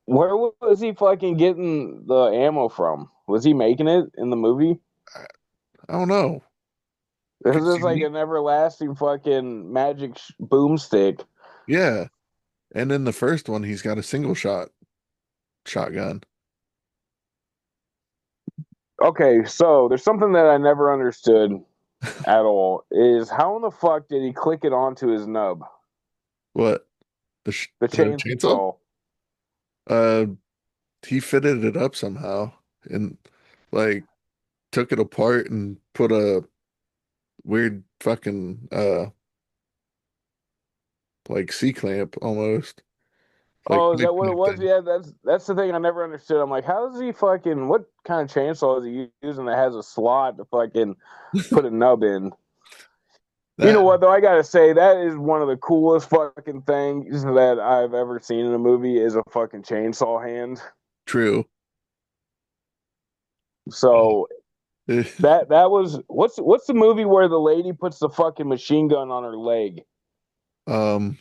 where was he fucking getting the ammo from? Was he making it in the movie? I, I don't know. This Cause is like an everlasting fucking magic boomstick. yeah, and in the first one, he's got a single shot shotgun. Okay, so there's something that I never understood at all, is how in the fuck did he click it onto his nub? What The the chainsaw? chainsaw. Uh, he fitted it up somehow and like took it apart and put a weird fucking like C clamp almost like Oh, is pipe that what it clamp was? thing. Yeah, that's the thing I never understood. I'm like, how does he fucking what kind of chainsaw is he using that has a slot to fucking put a nub in? You know That what though? I gotta say that is one of the coolest fucking things that I've ever seen in a movie is a fucking chainsaw hand. True. So that was what's the movie where the lady puts the fucking machine gun on her leg? um,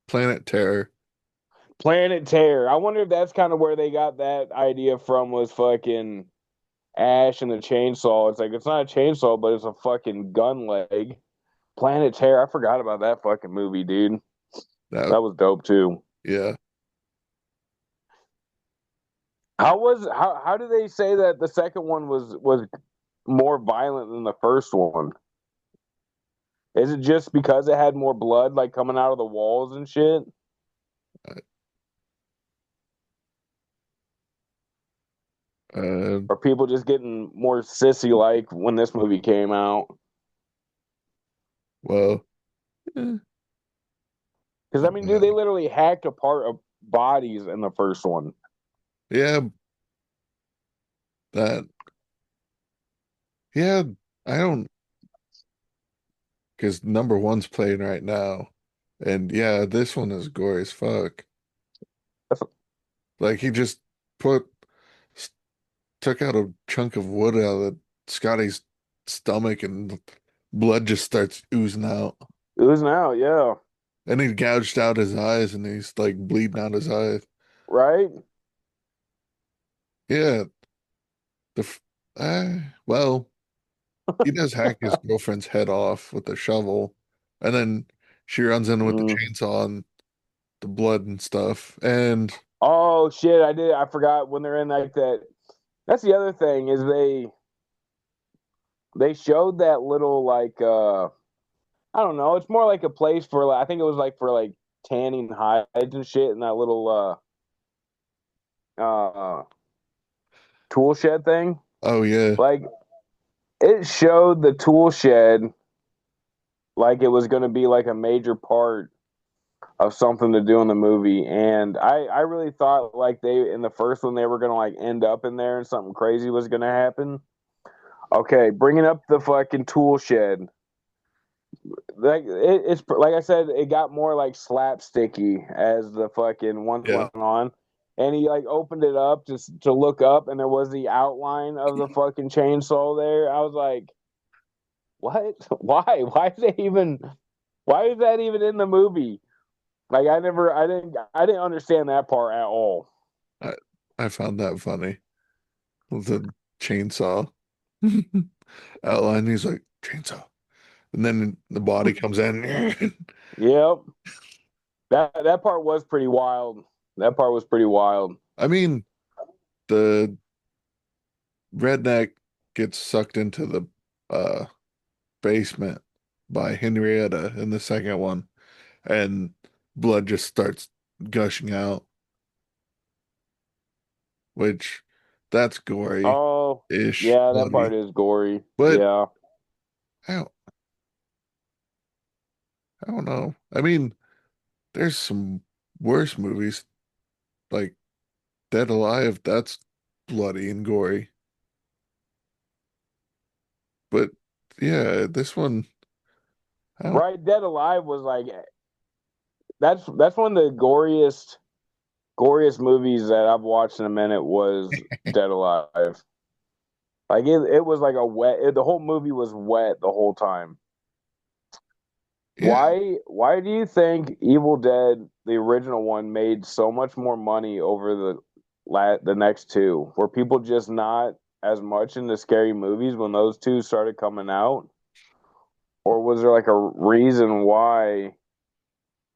Planet Terror. Planet Terror. I wonder if that's kind of where they got that idea from, was fucking Ash and the chainsaw. It's like it's not a chainsaw, but it's a fucking gun leg. Planet Terror. I forgot about that fucking movie, dude. That, That was dope too. yeah. How do they say that the second one was more violent than the first one? Is it just because it had more blood like coming out of the walls and shit? Uh, Or people just getting more sissy like when this movie came out? well, eh, Because I mean, dude, they literally hacked apart bodies in the first one. yeah, that, yeah, I don't, because number one's playing right now. And yeah, this one is gory as fuck. That's, Like he just put, s- took out a chunk of wood out of Scotty's stomach and blood just starts oozing out. it was now, yeah, And he gouged out his eyes and he's like bleeding out his eyes. right. Yeah, the, well, he does hack his girlfriend's head off with a shovel, and then she runs in with the Mm. chainsaw and the blood and stuff. And Oh shit, I did. I forgot when they're in like that. That's the other thing is they showed that little like I don't know. It's more like a place for like I think it was like for like tanning hides and shit in that little uh tool shed thing. oh yeah, Like it showed the tool shed like it was going to be like a major part of something to do in the movie, and I really thought like they in the first one they were going to like end up in there and something crazy was going to happen. Okay, bringing up the fucking tool shed, like it's like I said, it got more like slapsticky as the fucking ones yeah. went on. And he like opened it up just to look up, and there was the outline of the fucking chainsaw there. I was like, "What? Why? Why is it even? Why is that even in the movie?" Like I didn't understand that part at all. I I found that funny with the chainsaw outline. He's like chainsaw, and then the body comes in. Yep, that part was pretty wild. That part was pretty wild. I mean, the redneck gets sucked into the uh basement by Henrietta in the second one, and blood just starts gushing out, which that's gory-ish, Oh, yeah, that part bloody. is gory. But Yeah. I don't, I don't know. I mean, there's some worse movies like Dead Alive. That's bloody and gory. But yeah, this one, I don't. Right, Dead Alive was like that's one of the goriest movies that I've watched in a minute was Dead Alive. Like it was like a the whole movie was wet the whole time. Yeah, Why do you think Evil Dead, the original one, made so much more money over the next two? Were people just not as much into scary movies when those two started coming out? Or was there like a reason why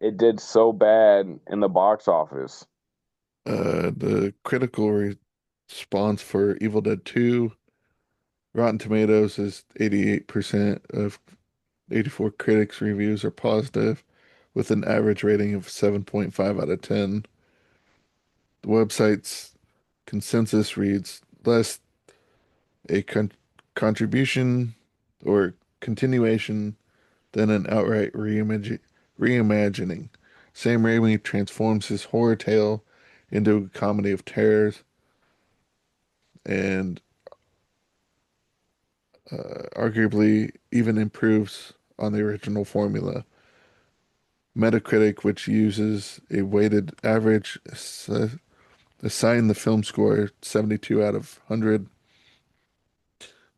it did so bad in the box office? the critical response for Evil Dead 2, Rotten Tomatoes is 88% of 84 critics reviews are positive, with an average rating of 7.5 out of 10. The website's consensus reads less a contribution or continuation than an outright reimagining. Sam Raimi transforms his horror tale into a comedy of terrors and arguably even improves on the original formula. Metacritic, which uses a weighted average, assigned the film score 72 out of 100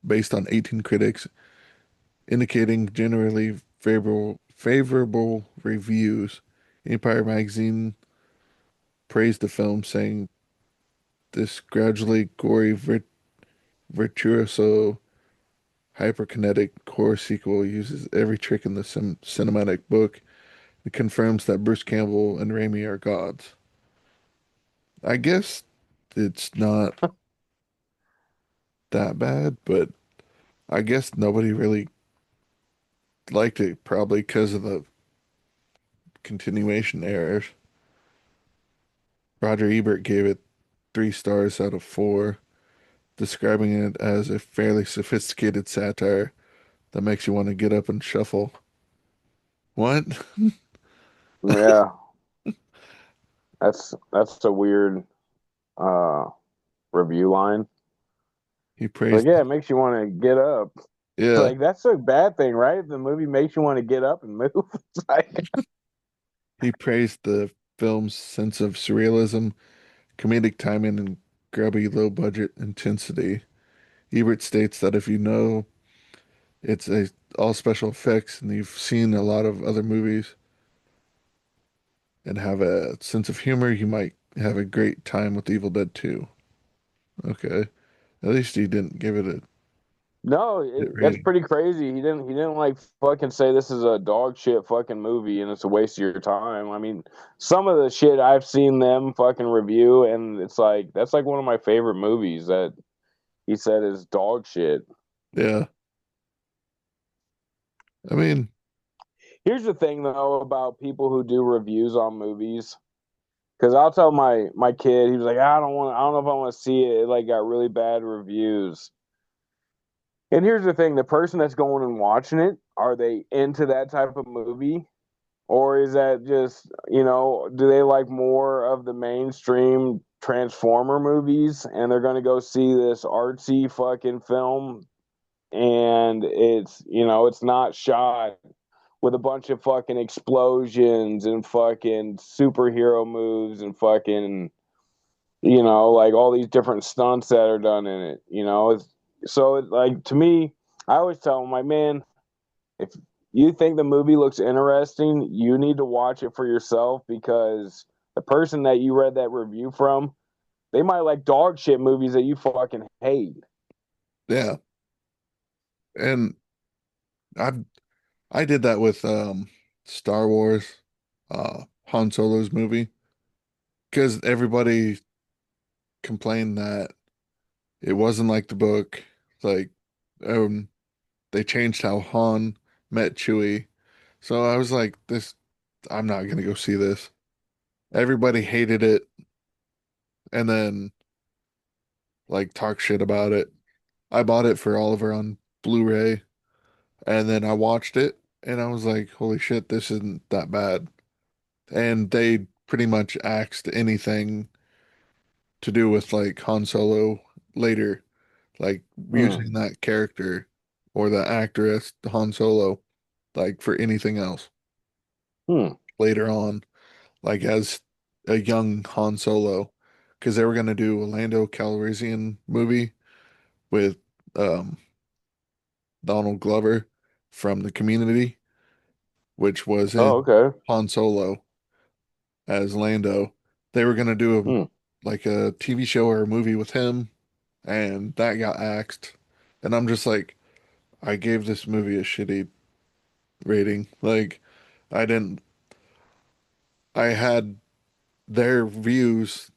based on 18 critics, indicating generally favorable reviews. Empire magazine praised the film, saying this gradually gory, virtuoso, hyperkinetic horror sequel uses every trick in the cinematic book. It confirms that Bruce Campbell and Raimi are gods. I guess it's not that bad, but I guess nobody really liked it, probably because of the continuation errors. Roger Ebert gave it 3 stars out of 4, describing it as a fairly sophisticated satire that makes you want to get up and shuffle. What? Yeah, that's a weird uh review line. He Like, praised, yeah, it makes you want to get up. yeah, Like, that's a bad thing, right? The movie makes you want to get up and move. It's like, he praised the film's sense of surrealism, comedic timing, and grubby low-budget intensity. Ebert states that if you know it's a all special effects and you've seen a lot of other movies and have a sense of humor, you might have a great time with Evil Dead 2. Okay. At least he didn't give it a no, hit that's rating. pretty crazy. He didn't like fucking say this is a dog shit fucking movie and it's a waste of your time. I mean, some of the shit I've seen them fucking review, and it's like that's like one of my favorite movies that he said is dog shit. Yeah. I mean, Here's the thing though about people who do reviews on movies. Because I'll tell my kid, he was like, I don't know if I want to see it. It like got really bad reviews. And here's the thing: the person that's going and watching it, are they into that type of movie, or is that just do they like more of the mainstream Transformer movies, and they're going to go see this artsy fucking film, and it's not shot with a bunch of fucking explosions and fucking superhero moves and fucking like all these different stunts that are done in it. Like to me, I always tell them, like, man, if you think the movie looks interesting, you need to watch it for yourself because the person that you read that review from, they might like dog shit movies that you fucking hate. yeah. And I I did that with Star Wars, Han Solo's movie, because everybody complained that it wasn't like the book. Like, um, they changed how Han met Chewie. So I was like, I'm not gonna go see this. Everybody hated it and then like talk shit about it. I bought it for Oliver on Blu-ray and then I watched it and I was like, holy shit, this isn't that bad. And they pretty much axed anything to do with like Han Solo later, like Hmm. using that character or the actor as Han Solo, like for anything else Hmm. later on, like as a young Han Solo, because they were gonna do a Lando Calrissian movie with um Donald Glover from the Community, which was Oh, in okay. Han Solo as Lando. They were gonna do Hmm. like a TV show or a movie with him, and that got axed. And I'm just like, I gave this movie a shitty rating. Like, I didn't, I had their views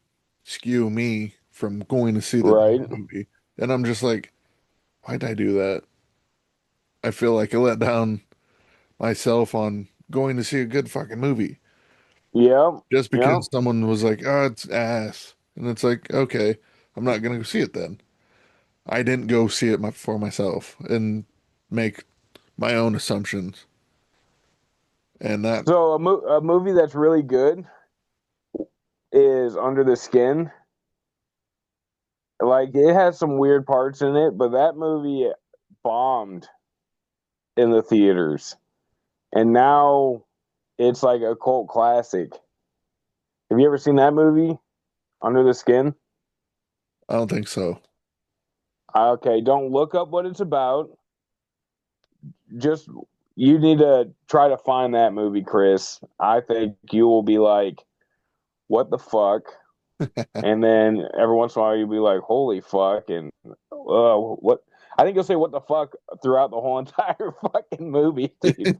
skew me from going to see the Right. damn movie. And I'm just like, why'd I do that? I feel like I let down myself on going to see a good fucking movie Yep. just Yep. because someone was like, oh, it's ass. And it's like, okay, I'm not gonna go see it then. I didn't go see it for myself and make my own assumptions. And that, So a movie that's really good is Under the Skin. Like, it has some weird parts in it, but that movie bombed in the theaters. And now it's like a cult classic. Have you ever seen that movie, Under the Skin? I don't think so. Okay, don't look up what it's about. Just you need to try to find that movie, Chris. I think you will be like, "What the fuck?" And then every once in a while you'll be like, "Holy fuck!" And what? I think you'll say "What the fuck" throughout the whole entire fucking movie, dude.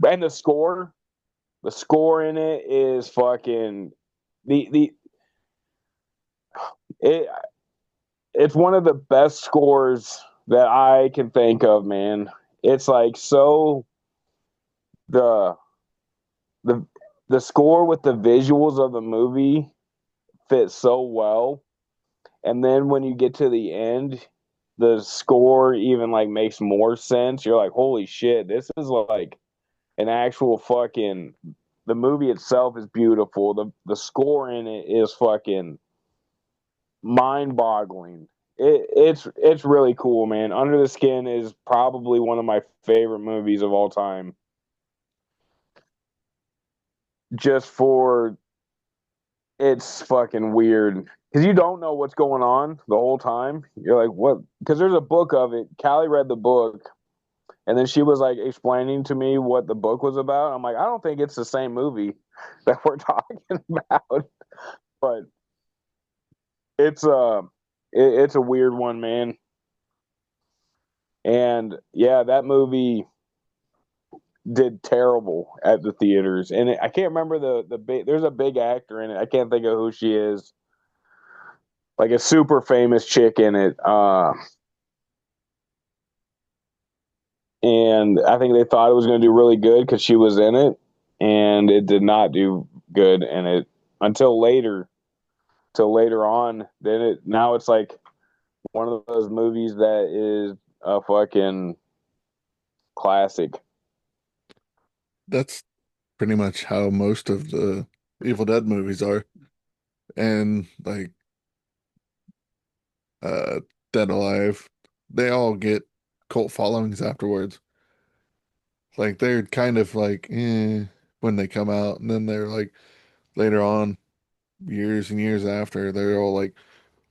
And the score in it is fucking the it. It's one of the best scores that I can think of, man. It's like so the the the score with the visuals of the movie fits so well, and then when you get to the end, the score even like makes more sense. You're like, holy shit, this is like an actual fucking. The movie itself is beautiful. The score in it is fucking mind boggling. It's really cool, man. Under the Skin is probably one of my favorite movies of all time. Just for it's fucking weird because you don't know what's going on the whole time. You're like, what? Because there's a book of it. Callie read the book, and then she was like explaining to me what the book was about. I'm like, I don't think it's the same movie that we're talking about, but it's it's a weird one, man. And yeah, that movie did terrible at the theaters, and I can't remember the big. There's a big actor in it. I can't think of who she is. Like a super famous chick in it. And I think they thought it was going to do really good because she was in it, and it did not do good. And it until later, till later on, then it now it's like one of those movies that is a fucking classic. That's pretty much how most of the Evil Dead movies are. And like uh Dead Alive, they all get cult followings afterwards. Like they're kind of like when they come out, and then they're like later on, years and years after, they're all like,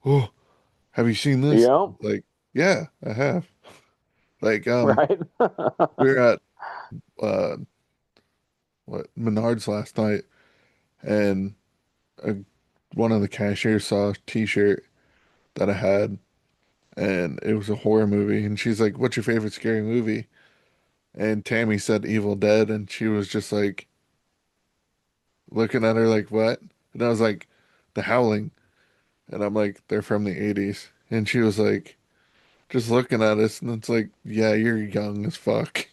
"Oh, have you seen this?" Yeah, Like, yeah, I have. Like, right. we were at uh what Menards last night, and uh, one of the cashiers saw a t-shirt that I had, and it was a horror movie, and she's like, "What's your favorite scary movie?" And Tammy said Evil Dead, and she was just like looking at her like, "What?" And I was like, "The Howling." And I'm like, "They're from the 80s." And she was like, just looking at us, and it's like, "Yeah, you're young as fuck.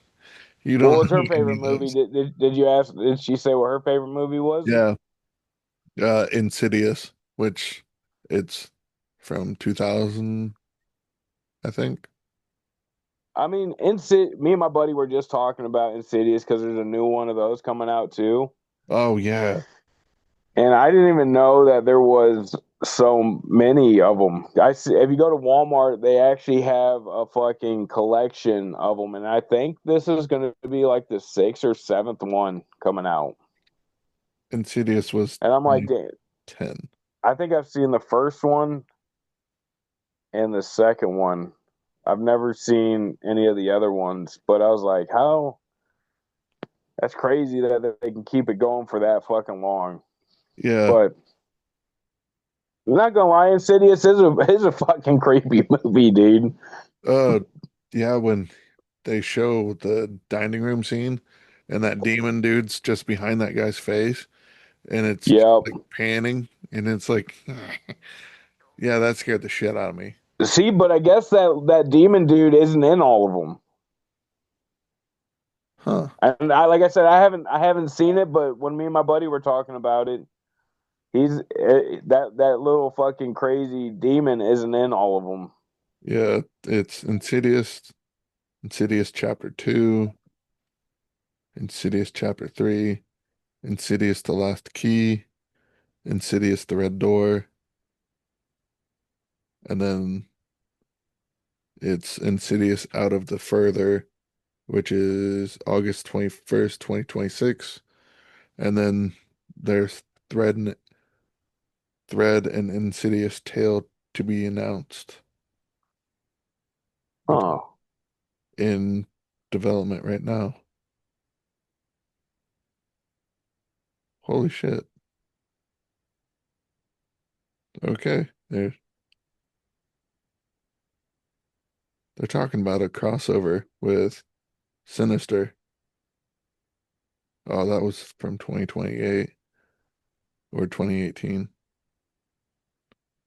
You What don't was know her any favorite of movie? those." Did you ask? Did she say what her favorite movie was? Yeah, Insidious, which it's from 2000, I think. I mean, me and my buddy were just talking about Insidious because there's a new one of those coming out too. Oh yeah, And I didn't even know that there was so many of them. I see, if you go to Walmart, they actually have a fucking collection of them, and I think this is going to be like the sixth or seventh one coming out. Insidious was And I'm like, damn, 2010. I think I've seen the first one and the second one. I've never seen any of the other ones, but I was like, how? That's crazy that they can keep it going for that fucking long. Yeah. But I'm not gonna lie, Insidious is a fucking creepy movie, dude. Uh, yeah, when they show the dining room scene and that demon dude's just behind that guy's face and it's just Yep. like panning and it's like, yeah, that scared the shit out of me. See, but I guess that demon dude isn't in all of them. Huh. And like I said, I haven't seen it, but when me and my buddy were talking about it, he's that little fucking crazy demon isn't in all of them. Yeah, it's Insidious, Insidious Chapter 2, Insidious Chapter 3, Insidious The Last Key, Insidious The Red Door, and then it's Insidious Out of the Further, which is August 21st, 2026. And then there's Thread and Insidious Tale to be announced, which is Oh, in development right now. Holy shit. Okay. They're talking about a crossover with Sinister. Oh, that was from 2028 or 2018.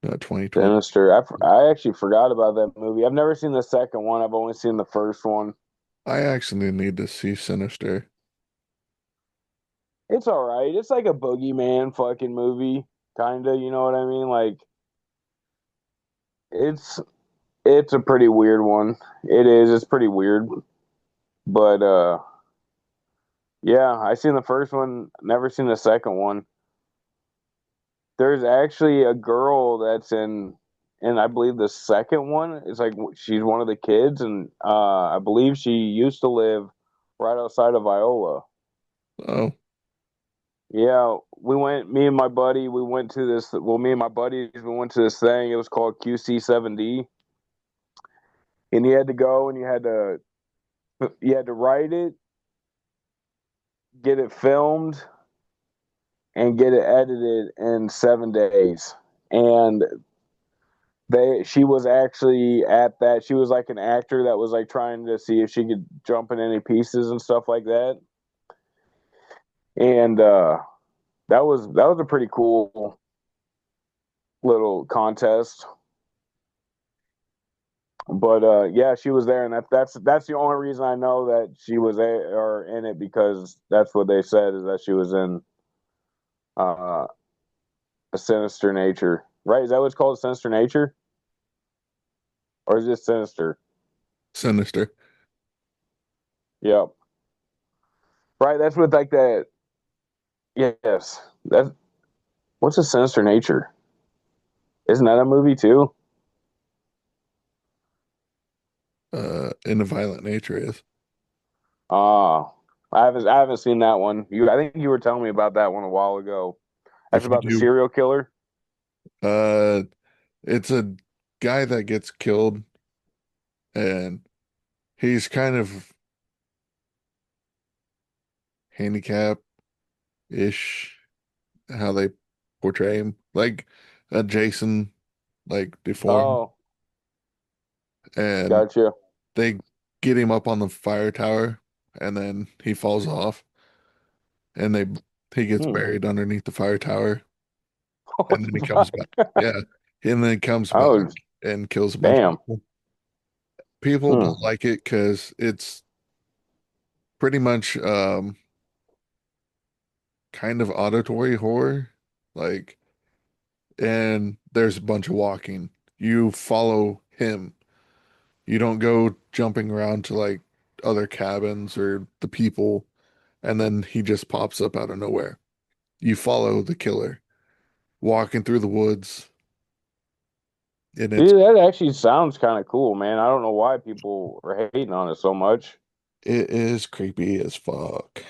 Not 2020. Sinister. I actually forgot about that movie. I've never seen the second one. I've only seen the first one. I actually need to see Sinister. It's all right. It's like a boogeyman fucking movie, kind of. You know what I mean? Like it's it's a pretty weird one. It is. It's pretty weird. But yeah, I seen the first one. Never seen the second one. There's actually a girl that's in I believe the second one. It's like she's one of the kids, and I believe she used to live right outside of Viola. Oh, Yeah, we went. Me and my buddy. We went to this. Well, me and my buddies. We went to this thing. It was called QC7D, and you had to go and you had to write it, get it filmed, and get it edited in 7 days. And she was actually at that. She was like an actor that was like trying to see if she could jump in any pieces and stuff like that. And that was a pretty cool little contest. But yeah, she was there, and that's the only reason I know that she was there or in it, because that's what they said, is that she was in uh, a Sinister Nature, right? Is that what's called, Sinister Nature, or is it Sinister? Sinister. Yep, right. That's what like that. Yes, that's what's a Sinister Nature? Isn't that a movie too? In a Violent Nature is. Ah, I haven't seen that one. I think you were telling me about that one a while ago. That's If you about the do, serial killer. uh, it's a guy that gets killed and he's kind of handicap-ish how they portray him. Like a Jason, like deformed. Oh, And gotcha. they get him up on the fire tower and then he falls off and he gets Hmm. buried underneath the fire tower and then he comes back. Yeah. And then he comes back Oh, and kills a bunch of damn. people. People Hmm. don't like it because it's pretty much kind of auditory horror. Like, and there's a bunch of walking. You follow him. You don't go jumping around to like other cabins or the people, and then he just pops up out of nowhere. You follow the killer walking through the woods, and Dude, that actually sounds kind of cool, man. I don't know why people are hating on it so much. it is creepy as fuck.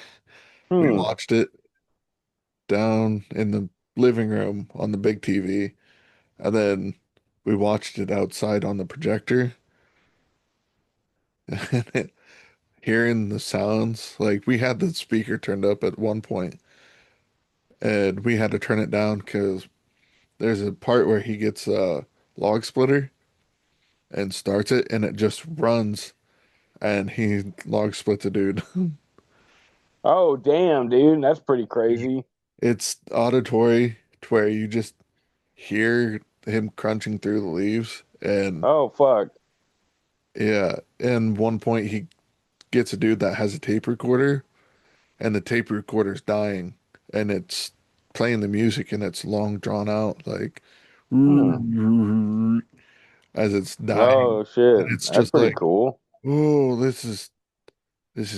We Hmm. watched it down in the living room on the big TV, and then we watched it outside on the projector. And hearing the sounds, like we had the speaker turned up at one point, and we had to turn it down because there's a part where he gets a log splitter and starts it, and it just runs, and he log splits a dude. Oh, damn, dude. That's pretty crazy. It's auditory to where you just hear him crunching through the leaves, and Oh, fuck. yeah, and one point he gets a dude that has a tape recorder, and the tape recorder's dying, and it's playing the music, and it's long drawn out, like Hmm. as it's dying, Oh, shit. and it's That's just pretty like, cool. oh, this is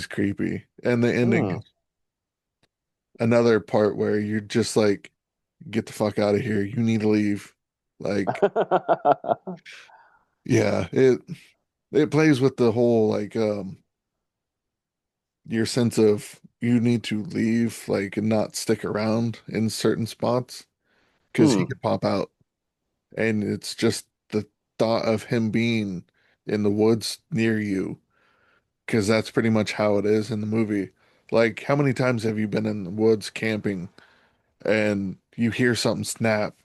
creepy. And the ending Hmm. is another part where you're just like, get the fuck out of here. You need to leave. Like, yeah, it plays with the whole like your sense of you need to leave, like, and not stick around in certain spots because he Hmm. could pop out. And it's just the thought of him being in the woods near you, because that's pretty much how it is in the movie. Like, how many times have you been in the woods camping and you hear something snap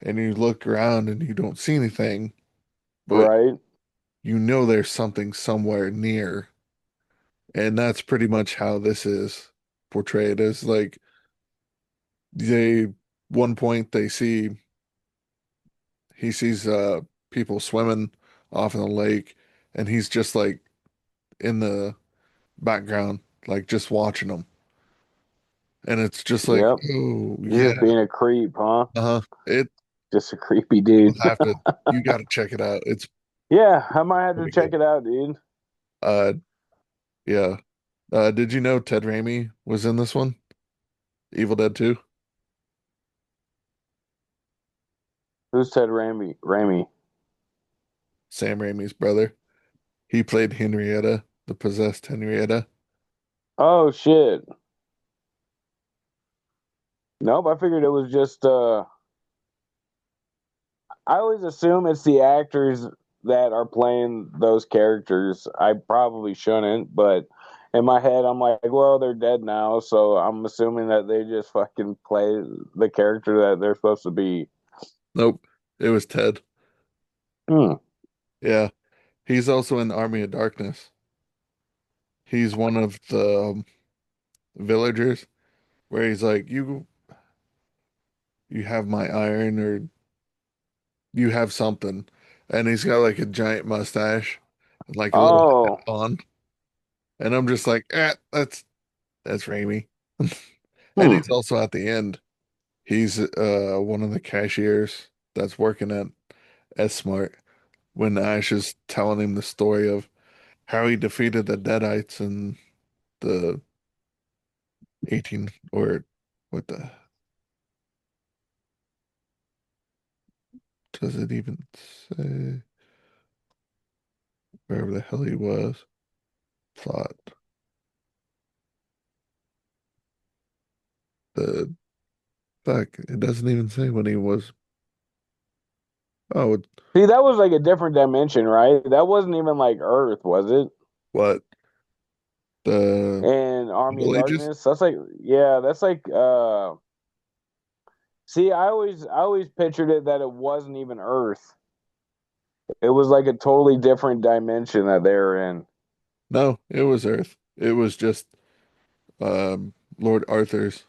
and you look around and you don't see anything, but Right. you know there's something somewhere near. And that's pretty much how this is portrayed as like they one point they see he sees people swimming off in the lake and he's just like in the background like just watching them. And it's just like, Yep. oh You're yeah, just being a creep, huh? uh-huh. It Just a creepy dude. You'll have to you got to check it out. It's Yeah, I might have to pretty check good. it out, dude. Uh yeah. Did you know Ted Raimi was in this one? Evil Dead 2? Who's Ted Raimi? Raimi. Sam Raimi's brother. He played Henrietta, the possessed Henrietta. Oh shit. Nope, I figured it was just I always assume it's the actors that are playing those characters. I probably shouldn't, but in my head I'm like, well, they're dead now, so I'm assuming that they just fucking play the character that they're supposed to be. Nope, it was Ted. Hmm. Yeah, he's also in Army of Darkness. He's one of the villagers where he's like, you have my iron or you have something. And he's got like a giant mustache and like a little hat Oh. on. And I'm just like, that's Raimi. And Hmm. he's also at the end. He's one of the cashiers that's working at S-Smart when Ash is telling him the story of how he defeated the Deadites in the 18 or what the does it even say wherever the hell he was? Thought the fuck it doesn't even say when he was. Oh, See, that was like a different dimension, right? That wasn't even like Earth, was it? what the And Army of Middle Ages? Darkness. That's like, yeah, that's like see, I always pictured it that it wasn't even Earth. It was like a totally different dimension that they were in. No, it was Earth. It was just Lord Arthur's.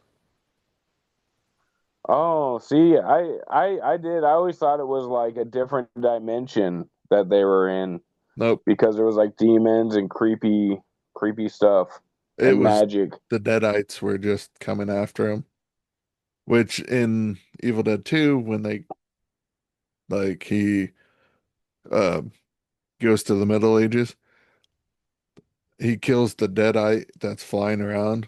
Oh, see, I did. I always thought it was like a different dimension that they were in Nope. because there was like demons and creepy stuff It and was magic. the Deadites were just coming after him, which in Evil Dead 2, when they like he uh, goes to the Middle Ages, he kills the Deadite that's flying around,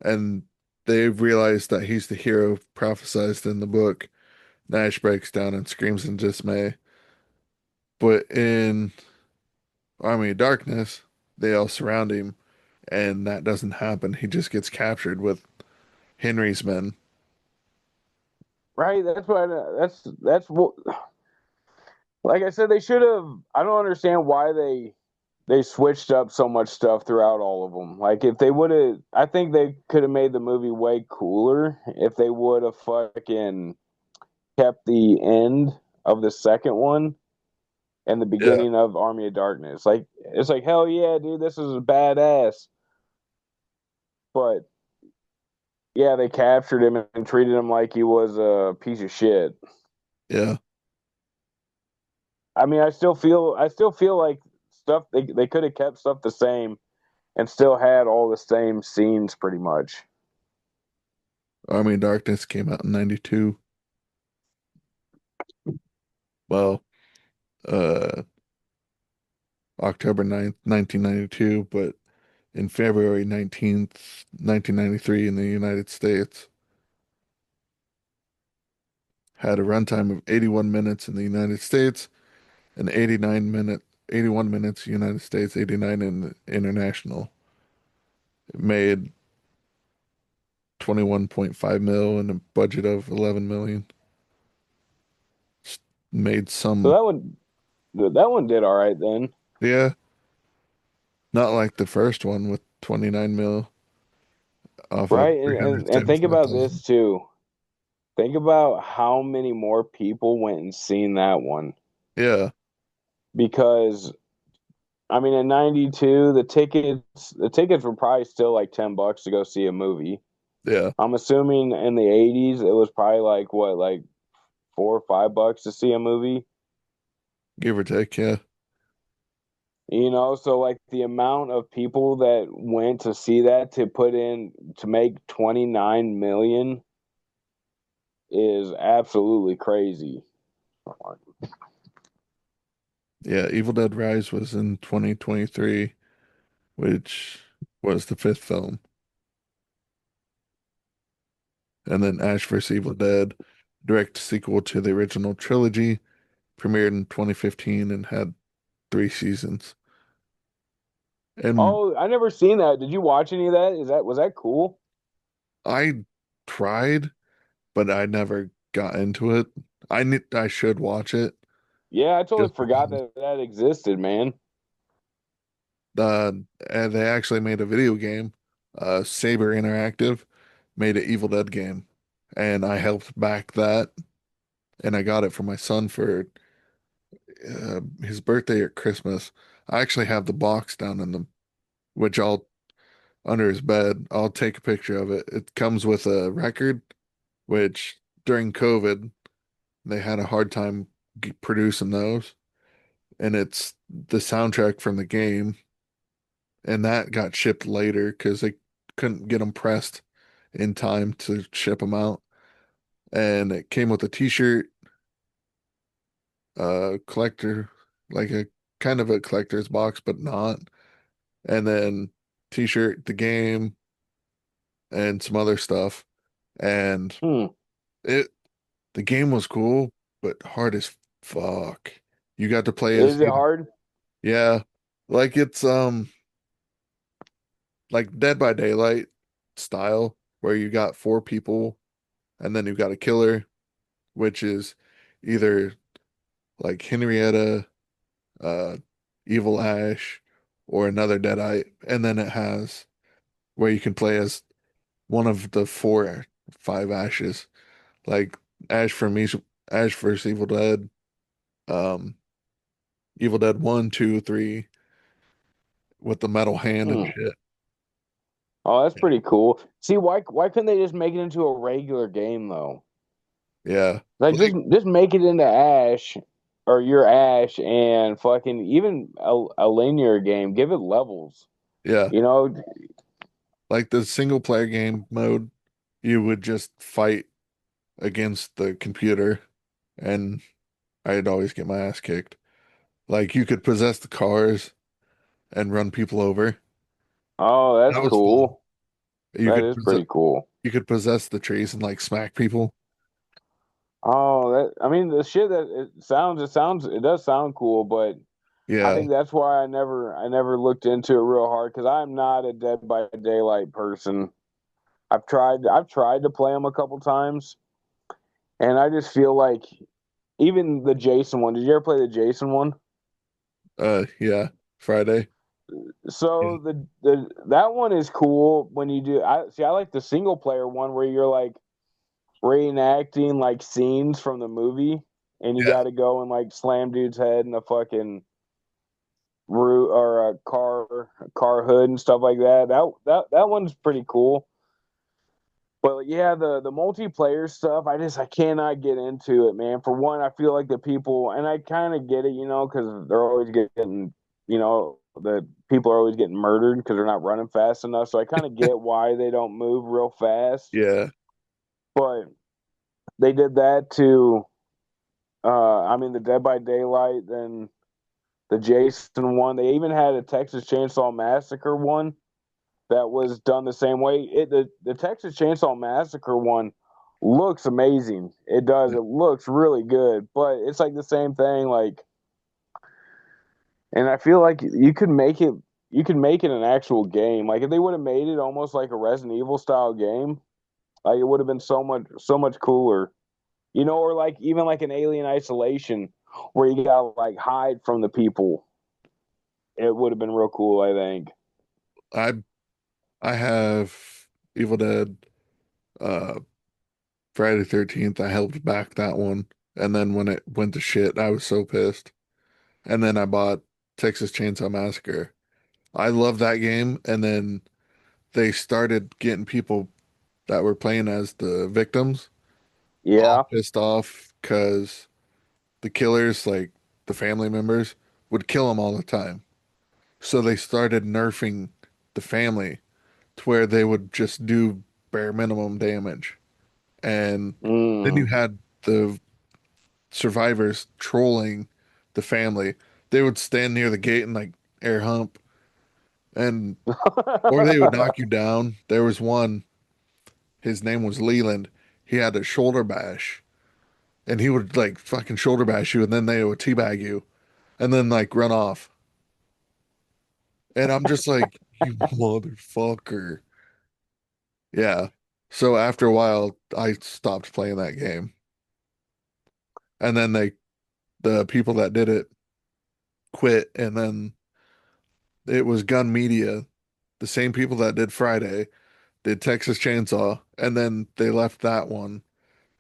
and they realize that he's the hero prophesized in the book. Nash breaks down and screams in dismay. But in Army of Darkness, they all surround him, and that doesn't happen. He just gets captured with Henry's men. Right? That's what like I said they should have I don't understand why they switched up so much stuff throughout all of them. Like if they would have I think they could have made the movie way cooler if they would have fucking kept the end of the second one and the Yeah, beginning of Army of Darkness. Like it's like hell yeah, dude, this is badass. But yeah, they captured him and treated him like he was a piece of shit. yeah. I mean, I still feel like stuff they could have kept stuff the same and still had all the same scenes pretty much. Army of Darkness came out in 92. Well, uh, October 9th, 1992, but in February 19th, 1993 in the United States. Had a runtime of 81 minutes in the United States and 81 minutes United States, 89 in the international. It made 21.5 mil and a budget of 11 million. Made So some, that one did all right then. yeah, not like the first one with 29 mil off of Right? And think about 375,000. this too. Think about how many more people went and seen that one. Yeah, Because I mean in 92 the tickets were probably still like $10 to go see a movie. yeah, I'm assuming in the 80s it was probably like what, like $4 or $5 to see a movie. give or take, yeah. So like the amount of people that went to see that to put in to make 29 million is absolutely crazy. Yeah, Evil Dead Rise was in 2023, which was the fifth film. And then Ash vs. Evil Dead, direct sequel to the original trilogy, premiered in 2015 and had 3 seasons. And Oh, I never seen that. Did you watch any of that? Was that cool? I tried, but I never got into it. I should watch it Yeah, I totally just forgot because that existed, man. and they actually made a video game. Saber Interactive made an Evil Dead game, and I helped back that, and I got it for my son for his birthday or Christmas. I actually have the box down in the which I'll under his bed. I'll take a picture of it. It comes with a record, which during COVID they had a hard time producing those, and it's the soundtrack from the game, and that got shipped later because they couldn't get them pressed in time to ship them out. And it came with a t-shirt, collector, like a kind of a collector's box, but not. And then t-shirt, the game, and some other stuff. And Hmm. it the game was cool, but hard as fuck. You got to play as Is it hard? yeah, like it's like Dead by Daylight style where you got 4 people and then you've got a killer, which is either like Henrietta, uh, Evil Ash, or another Deadite, and then it has where you can play as one of the 5 Ashes, like Ash from Ash vs. Evil Dead, um, Evil Dead 1, 2, 3, with the metal hand and Hmm. shit. Oh, that's pretty cool. See, why couldn't they just make it into a regular game though? Yeah, Like just like just make it into Ash or your Ash and fucking even a linear game. Give it levels. yeah, You know, like the single player game mode, you would just fight against the computer, and I'd always get my ass kicked. Like you could possess the cars and run people over. oh, that's That was fun. cool. You That could is pretty cool. you could possess the trees and like smack people. Oh, I mean the shit that it does sound cool, but I Yeah, think that's why I never looked into it real hard because I'm not a Dead by Daylight person. I've tried to play them a couple times, and I just feel like even the Jason one. Did you ever play the Jason one? yeah, Friday. Yeah, So the that one is cool when you do. I like the single player one where you're like reenacting like scenes from the movie, and you yeah, got to go and like slam dude's head in a fucking root or a car hood and stuff like that. That one's pretty cool. But yeah, the multiplayer stuff, I cannot get into it, man. For one, I feel like the people, and I kind of get it, because they're always getting, the people are always getting murdered because they're not running fast enough. So I kind of get why they don't move real fast. yeah, But they did that to, I mean, the Dead by Daylight, then the Jason one. They even had a Texas Chainsaw Massacre one that was done the same way. The Texas Chainsaw Massacre one looks amazing. It does. It looks really good, but it's like the same thing. Like, and I feel like you could make it. You could make it an actual game. Like if they would have made it almost like a Resident Evil style game, Like it would have been so much cooler. You know, or like even like an Alien Isolation where you gotta like hide from the people. It would have been real cool, I think. I I have Evil Dead, uh, Friday 13th. I helped back that one, and then when it went to shit, I was so pissed. And then I bought Texas Chainsaw Massacre. I love that game, and then they started getting people that were playing as the victims all Yeah. pissed off because the killers, like the family members, would kill them all the time. So they started nerfing the family to where they would just do bare minimum damage. And then you Mm. had the survivors trolling the family. They would stand near the gate and like air hump and or they would knock you down. There was one, his name was Leland. He had a shoulder bash and he would like fucking shoulder bash you and then they would teabag you and then like run off. And I'm just like, you motherfucker. Yeah. So after a while, I stopped playing that game. And then the people that did it quit. And then it was Gun Media, the same people that did Friday, did Texas Chainsaw. And then they left that one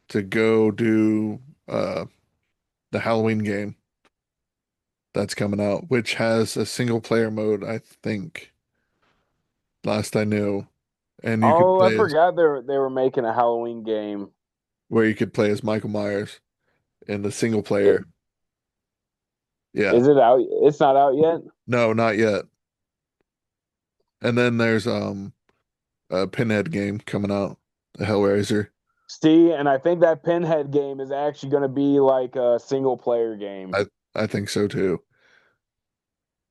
to go do uh, the Halloween game that's coming out, which has a single player mode, I think, last I knew. And you could Oh, I play as forgot they were making a Halloween game. where you could play as Michael Myers in the single It, player. Yeah. is it out? It's not out yet. No, not yet. And then there's a Pinhead game coming out, the Hellraiser. See, and I think that Pinhead game is actually going to be like a single player game. I I think so too.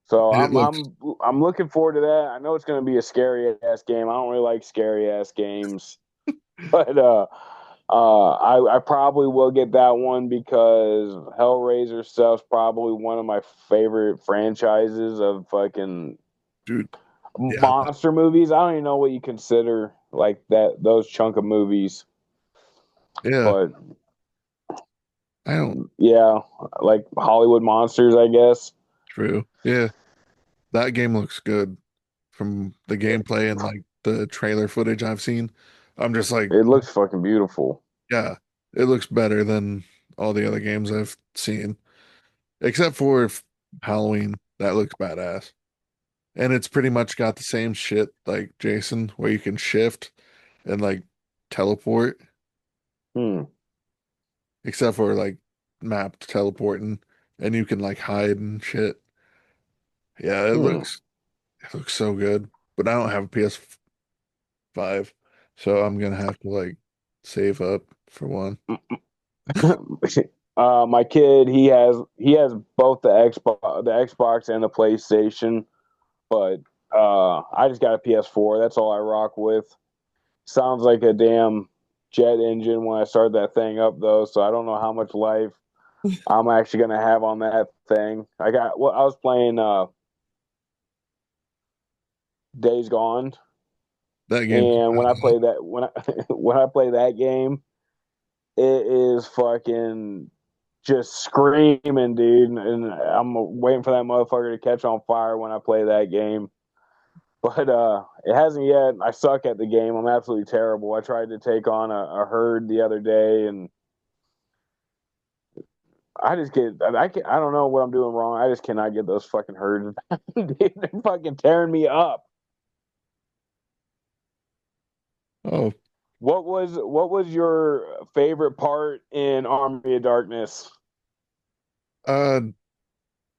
So It looks I'm looking forward to that. I know it's going to be a scary ass game. I don't really like scary ass games, but I probably will get that one because Hellraiser stuff's probably one of my favorite franchises of fucking dude. Yeah, monster movies. I don't even know what you consider like that those chunk of movies, yeah. but I don't yeah, like Hollywood monsters, I guess. true. Yeah, that game looks good from the gameplay and like the trailer footage I've seen. I'm just like, It looks fucking beautiful. yeah, it looks better than all the other games I've seen, except for Halloween. That looks badass. And it's pretty much got the same shit like Jason, where you can shift and like teleport, Hmm. except for like mapped teleporting, and you can like hide and shit. Yeah, Hmm. it looks so good. But I don't have a PS5, so I'm gonna have to like save up for one. My kid, he has both the Xbox and the PlayStation, but I just got a PS4. That's all I rock with. Sounds like a damn jet engine when I start that thing up though, so I don't know how much life I'm actually gonna have on that thing. I was playing Days Gone, That game's and when I badass. play that when I when I play that game, it is fucking just screaming, dude. And I'm waiting for that motherfucker to catch on fire when I play that game. But it hasn't yet. I suck at the game. I'm absolutely terrible. I tried to take on a herd the other day, and I don't know what I'm doing wrong. I just cannot get those fucking herds. Dude, they're fucking tearing me up. Oh, What was your favorite part in Army of Darkness? uh,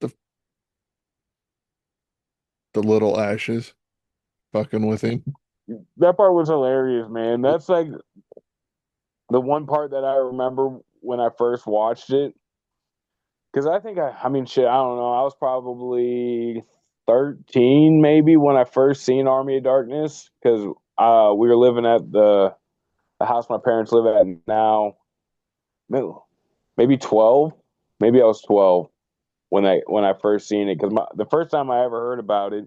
the the little ashes fucking with him. That part was hilarious, man. That's like the one part that I remember when I first watched it. Because I mean, shit, I don't know. I was probably 13 maybe when I first seen Army of Darkness. Because we were living at the house my parents live at now. Maybe 12. Maybe I was 12 when I first seen it. Because the first time I ever heard about it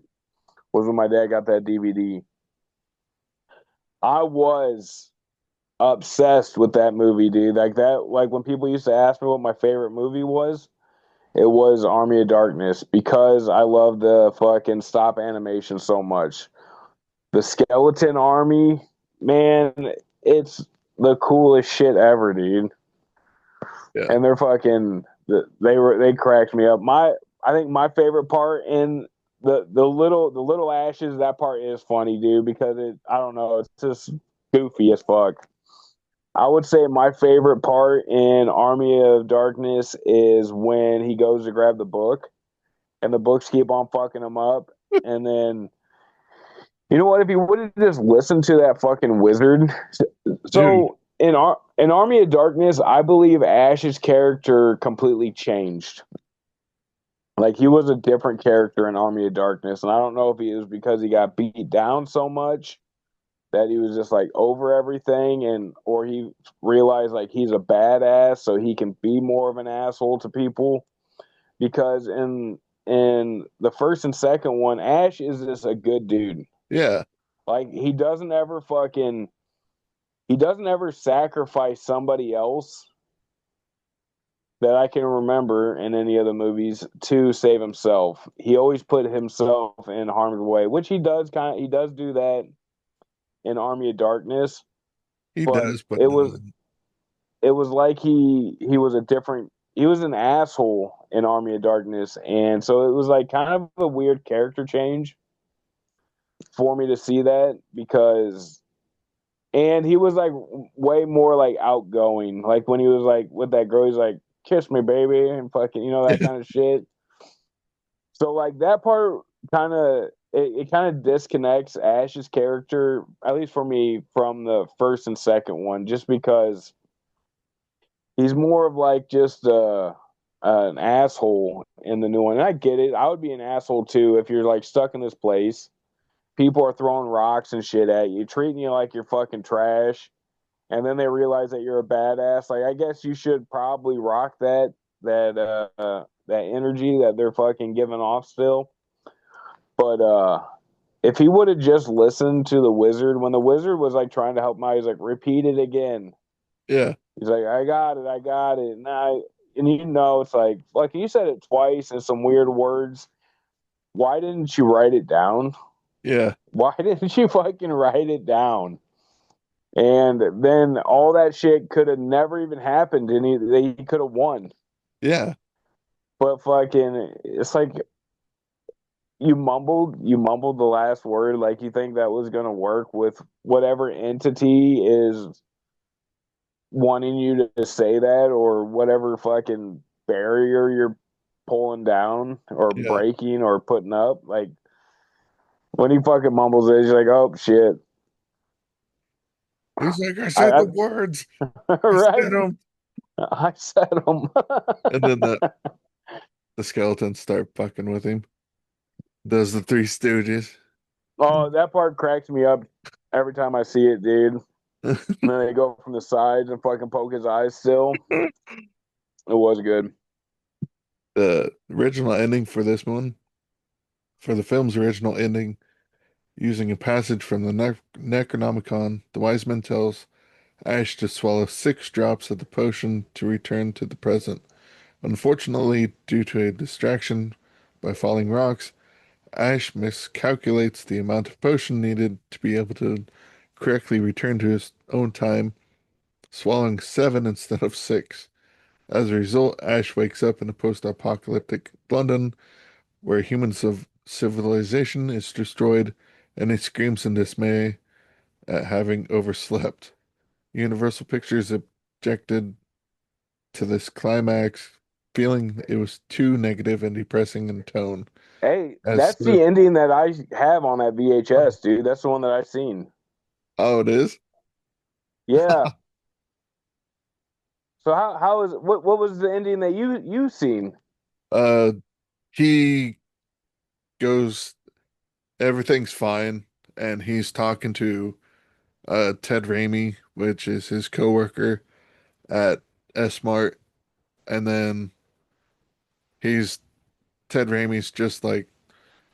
was when my dad got that DVD. I was obsessed with that movie, dude. Like that, like when people used to ask me what my favorite movie was, it was Army of Darkness because I love the fucking stop animation so much. The Skeleton Army, man, it's the coolest shit ever, dude. Yeah. And they're fucking they cracked me up. I think my favorite part in the little ashes, that part is funny, dude, because I don't know, it's just goofy as fuck. I would say my favorite part in Army of Darkness is when he goes to grab the book and the books keep on fucking him up. And then, you know what? If he would have just listened to that fucking wizard. Dude. So in Army of Darkness, I believe Ash's character completely changed. Like he was a different character in Army of Darkness. And I don't know if it was because he got beat down so much that he was just like over everything, and or he realized like he's a badass so he can be more of an asshole to people, because in the first and second one, Ash is just a good dude. Yeah. Like he doesn't ever sacrifice somebody else that I can remember in any of the movies to save himself. He always put himself in harm's way, which he does do that in Army of Darkness, He but does, but no. it was like he was a different, he was an asshole in Army of Darkness, and so it was like kind of a weird character change for me to see that, because and he was like way more like outgoing, like when he was like with that girl, he's like kiss me baby and fucking, you know, that kind of shit. So like that part kind of it kind of disconnects Ash's character, at least for me, from the first and second one, just because he's more of like just an asshole in the new one. And I get it. I would be an asshole too if you're like stuck in this place. People are throwing rocks and shit at you, treating you like you're fucking trash, and then they realize that you're a badass. Like I guess you should probably rock that energy that they're fucking giving off still. But if he would have just listened to the wizard when the wizard was like trying to help him out, he's like, repeat it again. Yeah. He's like, I got it. And you know, it's like you said it twice in some weird words. Why didn't you write it down? Yeah. Why didn't you fucking write it down? And then all that shit could have never even happened, and he could have won. Yeah. But fucking, it's like you mumbled the last word, like you think that was gonna work with whatever entity is wanting you to say that, or whatever fucking barrier you're pulling down or Yeah. breaking or putting up. Like when he fucking mumbles it, he's like, "Oh shit!" He's like, I said I the words. I right? said them. I said them. And then the skeletons start fucking with him. Does the Three Stooges. Oh, that part cracks me up every time I see it, dude. And then they go from the sides and fucking poke his eyes still. It was good. The original ending for this one, for the film's original ending, using a passage from the Necronomicon, the wise man tells Ash to swallow 6 drops of the potion to return to the present. Unfortunately, due to a distraction by falling rocks, Ash miscalculates the amount of potion needed to be able to correctly return to his own time, swallowing 7 instead of 6. As a result, Ash wakes up in a post-apocalyptic London where civilization is destroyed, and he screams in dismay at having overslept. Universal Pictures objected to this climax, feeling it was too negative and depressing in tone. Hey, As that's the ending that I have on that VHS, dude. That's the one that I've seen. oh, it is? Yeah. So how is what was the ending that you seen? Uh, he goes, everything's fine, and he's talking to Ted Raimi, which is his coworker at S-Mart, and then he's Ted Raimi's just like,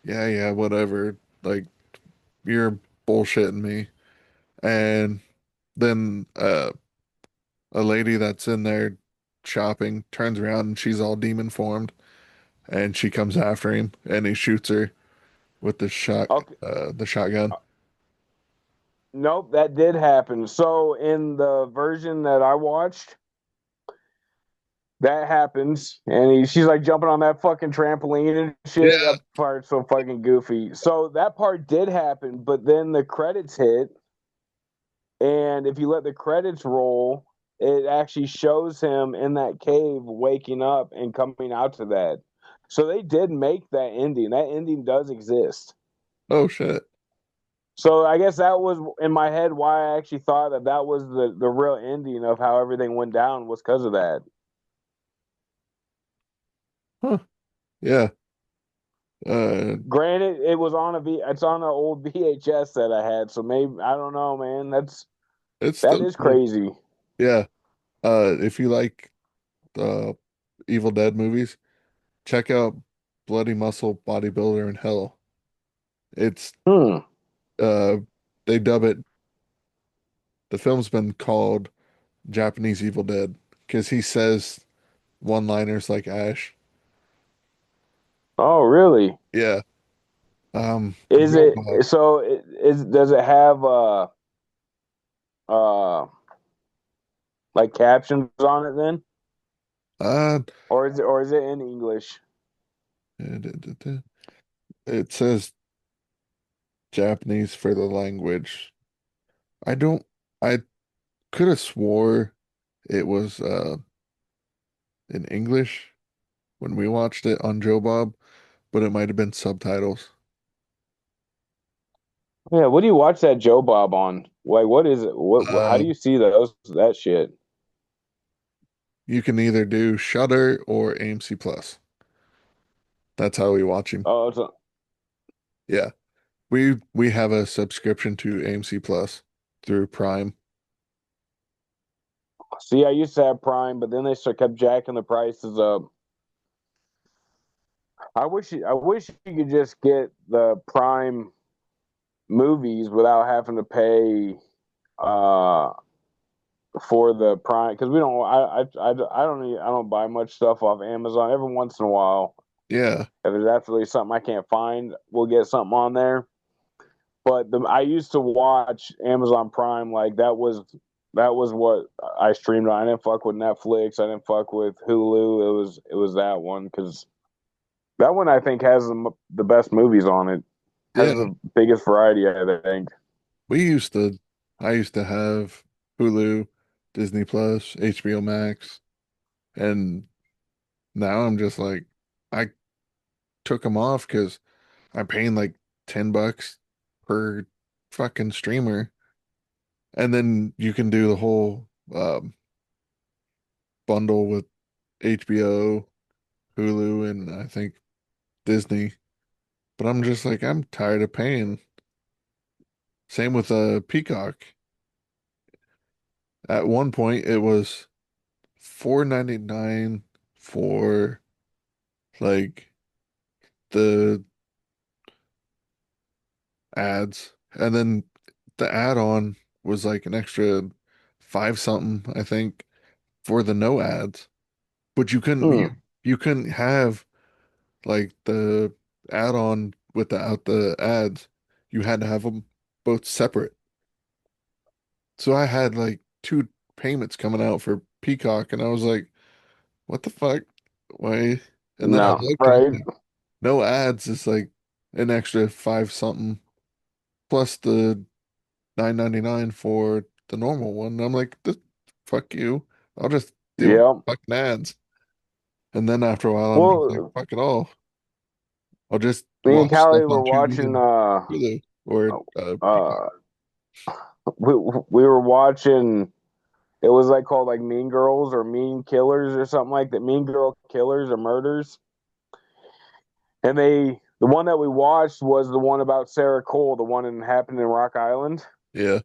yeah, yeah, whatever, like you're bullshitting me, and then a lady that's in there shopping turns around and she's all demon formed and she comes after him and he shoots her with Okay. the shotgun. Nope, that did happen. So in the version that I watched, that happens, and she's like jumping on that fucking trampoline and shit. Yeah. That part's so fucking goofy. So that part did happen, but then the credits hit, and if you let the credits roll, it actually shows him in that cave waking up and coming out to that. So they did make that ending. That ending does exist. Oh shit. So I guess that was in my head why I actually thought that that was the real ending of how everything went down was because of that. Huh. Yeah. Uh, Granted, it was on it's on an old VHS that I had, so maybe I don't know, man. it's That still is cool. crazy. Yeah. If you like the Evil Dead movies, check out Bloody Muscle Bodybuilder in Hell. It's Hmm. uh they dub it the film's been called Japanese Evil Dead because he says one-liners like Ash. Oh, really? Yeah. Is Joe it Bob. so? Is does it have uh like captions on it then, Uh, or is it in English? it says Japanese for the language. I don't I could have swore it was in English when we watched it on Joe Bob, but it might have been subtitles. Yeah. What do you watch that Joe Bob on? Like, what is it? How Uh, do you see those that shit? you can either do Shudder or AMC Plus. That's how we watch him. Oh, Yeah. We have a subscription to AMC Plus through Prime. see, I used to have Prime, but then they kept jacking the prices up. I wish you could just get the Prime movies without having to pay uh for the Prime because we don't I don't buy much stuff off Amazon. Every once in a while, Yeah. if there's absolutely something I can't find, we'll get something on there. But I used to watch Amazon Prime like that was what I streamed on. I didn't fuck with Netflix. I didn't fuck with Hulu. It was that one because that one I think has the best movies on it. Has Yeah. the biggest variety, I think. We used to I used to have Hulu, Disney Plus, HBO Max, and now I'm just like I took them off because I'm paying like $10 per fucking streamer. And then you can do the whole bundle with HBO, Hulu, and I think Disney. But I'm just like, I'm tired of paying. Same with Peacock. At one point, it was $4.99 for like the ads, and then the add-on was like an extra five something, I think, for the no ads. But Hmm. you couldn't have like the add-on without the ads. You had to have them both separate. So I had like two payments coming out for Peacock, and I was like, "What the fuck? Why?" And then I No, looked, and I'm right? like, "No ads is like an extra five something plus the 9.99 for the normal one." And I'm like, "This fuck you! I'll just deal with Yeah. fucking ads." And then after a while, I'm just like, Well, "Fuck it all! I'll just me and watch stuff Callie were on Tubi watching and Hulu or Peacock." uh we were watching it was like called like Mean Girls or Mean Killers or something like that. Mean Girl Killers or Murders. And the one that we watched was the one about Sarah Cole, the one that happened in Rock Island. Yeah.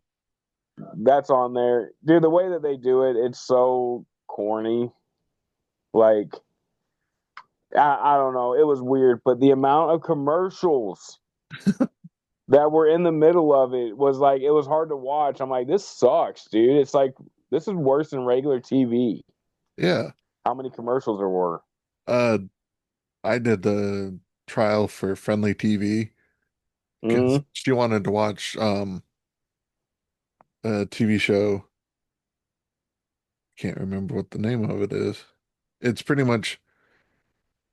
That's on there. Dude, the way that they do it, it's so corny. Like I don't know, it was weird, but the amount of commercials that were in the middle of it was like it was hard to watch. I'm like, this sucks, dude. It's like this is worse than regular TV. Yeah. How many commercials there were? Uh, I did the trial for Friendly TV because Mm-hmm. she wanted to watch a TV show. Can't remember what the name of it is. It's pretty much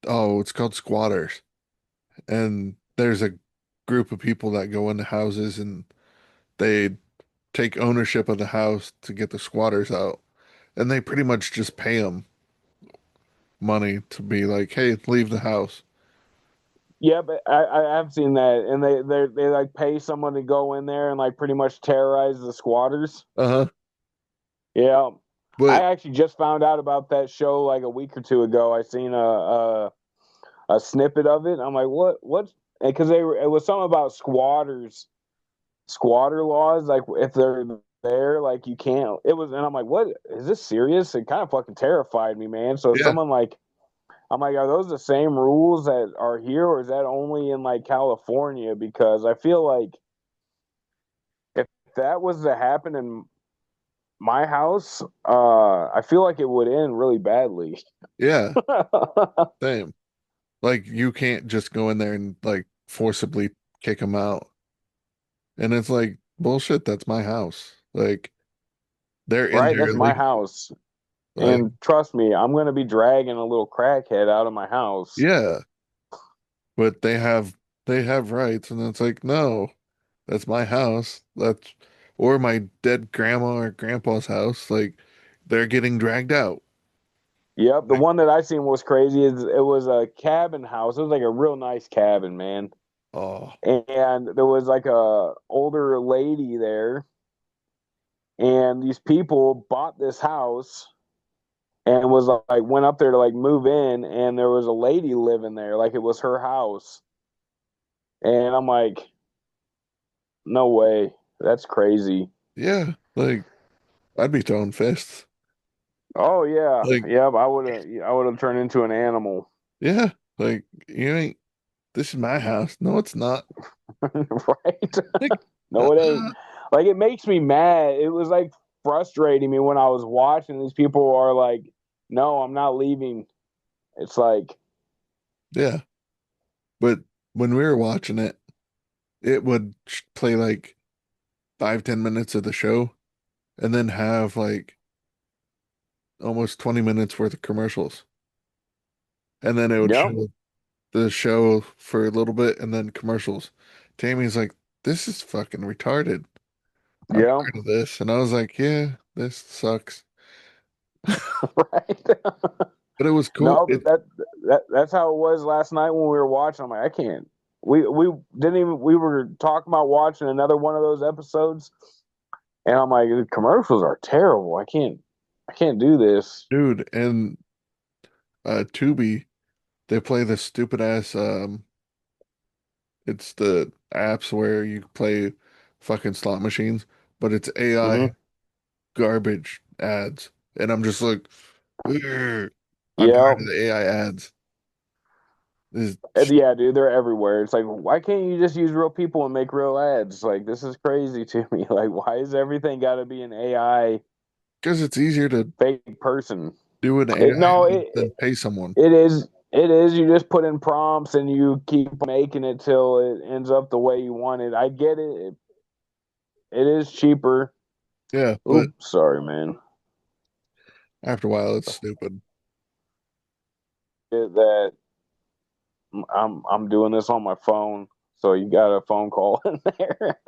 it's called Squatters. And there's a group of people that go into houses and they take ownership of the house to get the squatters out. And they pretty much just pay them money to be like, hey, leave the house. Yeah, but I have seen that, and they like pay someone to go in there and like pretty much terrorize the squatters. Uh-huh. Yeah, I But actually just found out about that show like a week or two ago. I seen a snippet of it. I'm like, what? Because it was something about squatter laws. Like if they're there, like you can't. It was, and I'm like, what is this serious? It kind of fucking terrified me, man. So yeah, someone like I'm like, are those the same rules that are here, or is that only in like California? Because I feel like if that was to happen in my house, I feel like it would end really badly. yeah, same. Like you can't just go in there and like forcibly kick them out. And it's like, bullshit, that's my house. Like they're in Right? there That's my illegally. house. Like, And trust me, I'm going to be dragging a little crackhead out of my house. yeah, but they have rights, and it's like, no, that's my house. That's or my dead grandma or grandpa's house. Like they're getting dragged out. Yep. The Like, one that I seen was crazy. It was a cabin house. It was like a real nice cabin, man. oh, And there was like a older lady there, and these people bought this house and was like went up there to like move in, and there was a lady living there like it was her house. And I'm like, no way, that's crazy. yeah, like I'd be throwing fists. Oh yeah, Like, yep, I would have turned into an animal. yeah, like you ain't. This is my house. No, it's not. Right. Like, No, it ain't. Like it makes me mad. It was like frustrating me when I was watching these people are like, no, I'm not leaving. It's like, yeah. But when we were watching it, it would play like 5, 10 minutes of the show and then have like almost 20 minutes worth of commercials. And then it would yep, show the show for a little bit and then commercials. Tammy's like, this is fucking retarded. I'm yep, tired of this. And I was like, yeah, this sucks. right. But it was cool. No, but that's how it was last night when we were watching. I'm like, I can't. We didn't even. We were talking about watching another one of those episodes, and I'm like, the commercials are terrible. I can't do this. Dude, and Tubi, they play this stupid ass it's the apps where you play fucking slot machines, but it's AI Hmm. garbage ads. And I'm just like, "Ugh, I'm Yeah, tired of the AI ads. This yeah, dude, they're everywhere. It's like, why can't you just use real people and make real ads? Like, this is crazy to me. Like, why is everything got to be an AI because it's easier to fake person? do an It AI no, ad than pay someone. it is. It is. You just put in prompts and you keep making it till it ends up the way you want it. I get it. It is cheaper. Yeah, but Oops, sorry, man. after a while, it's stupid. That I'm doing this on my phone, so you got a phone call in there.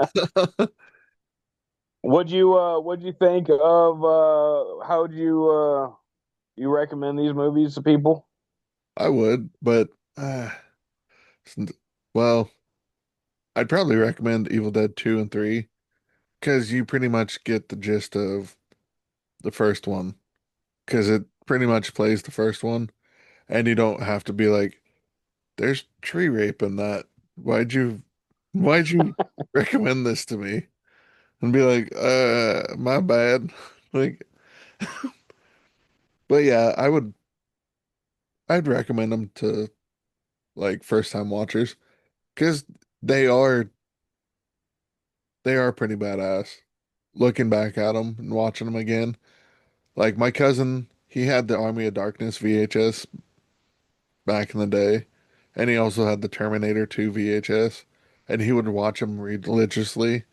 What'd you think of how'd you recommend these movies to people? I would, but well, I'd probably recommend Evil Dead 2 and 3 because you pretty much get the gist of the first one because it pretty much plays the first one, and you don't have to be like, "There's tree rape in that. Why'd you recommend this to me?" And be like, my bad." Like, but yeah, I'd recommend them to like first time watchers because they are They are pretty badass. Looking back at them and watching them again, like my cousin, he had the Army of Darkness VHS back in the day, and he also had the Terminator 2 VHS, and he would watch them religiously.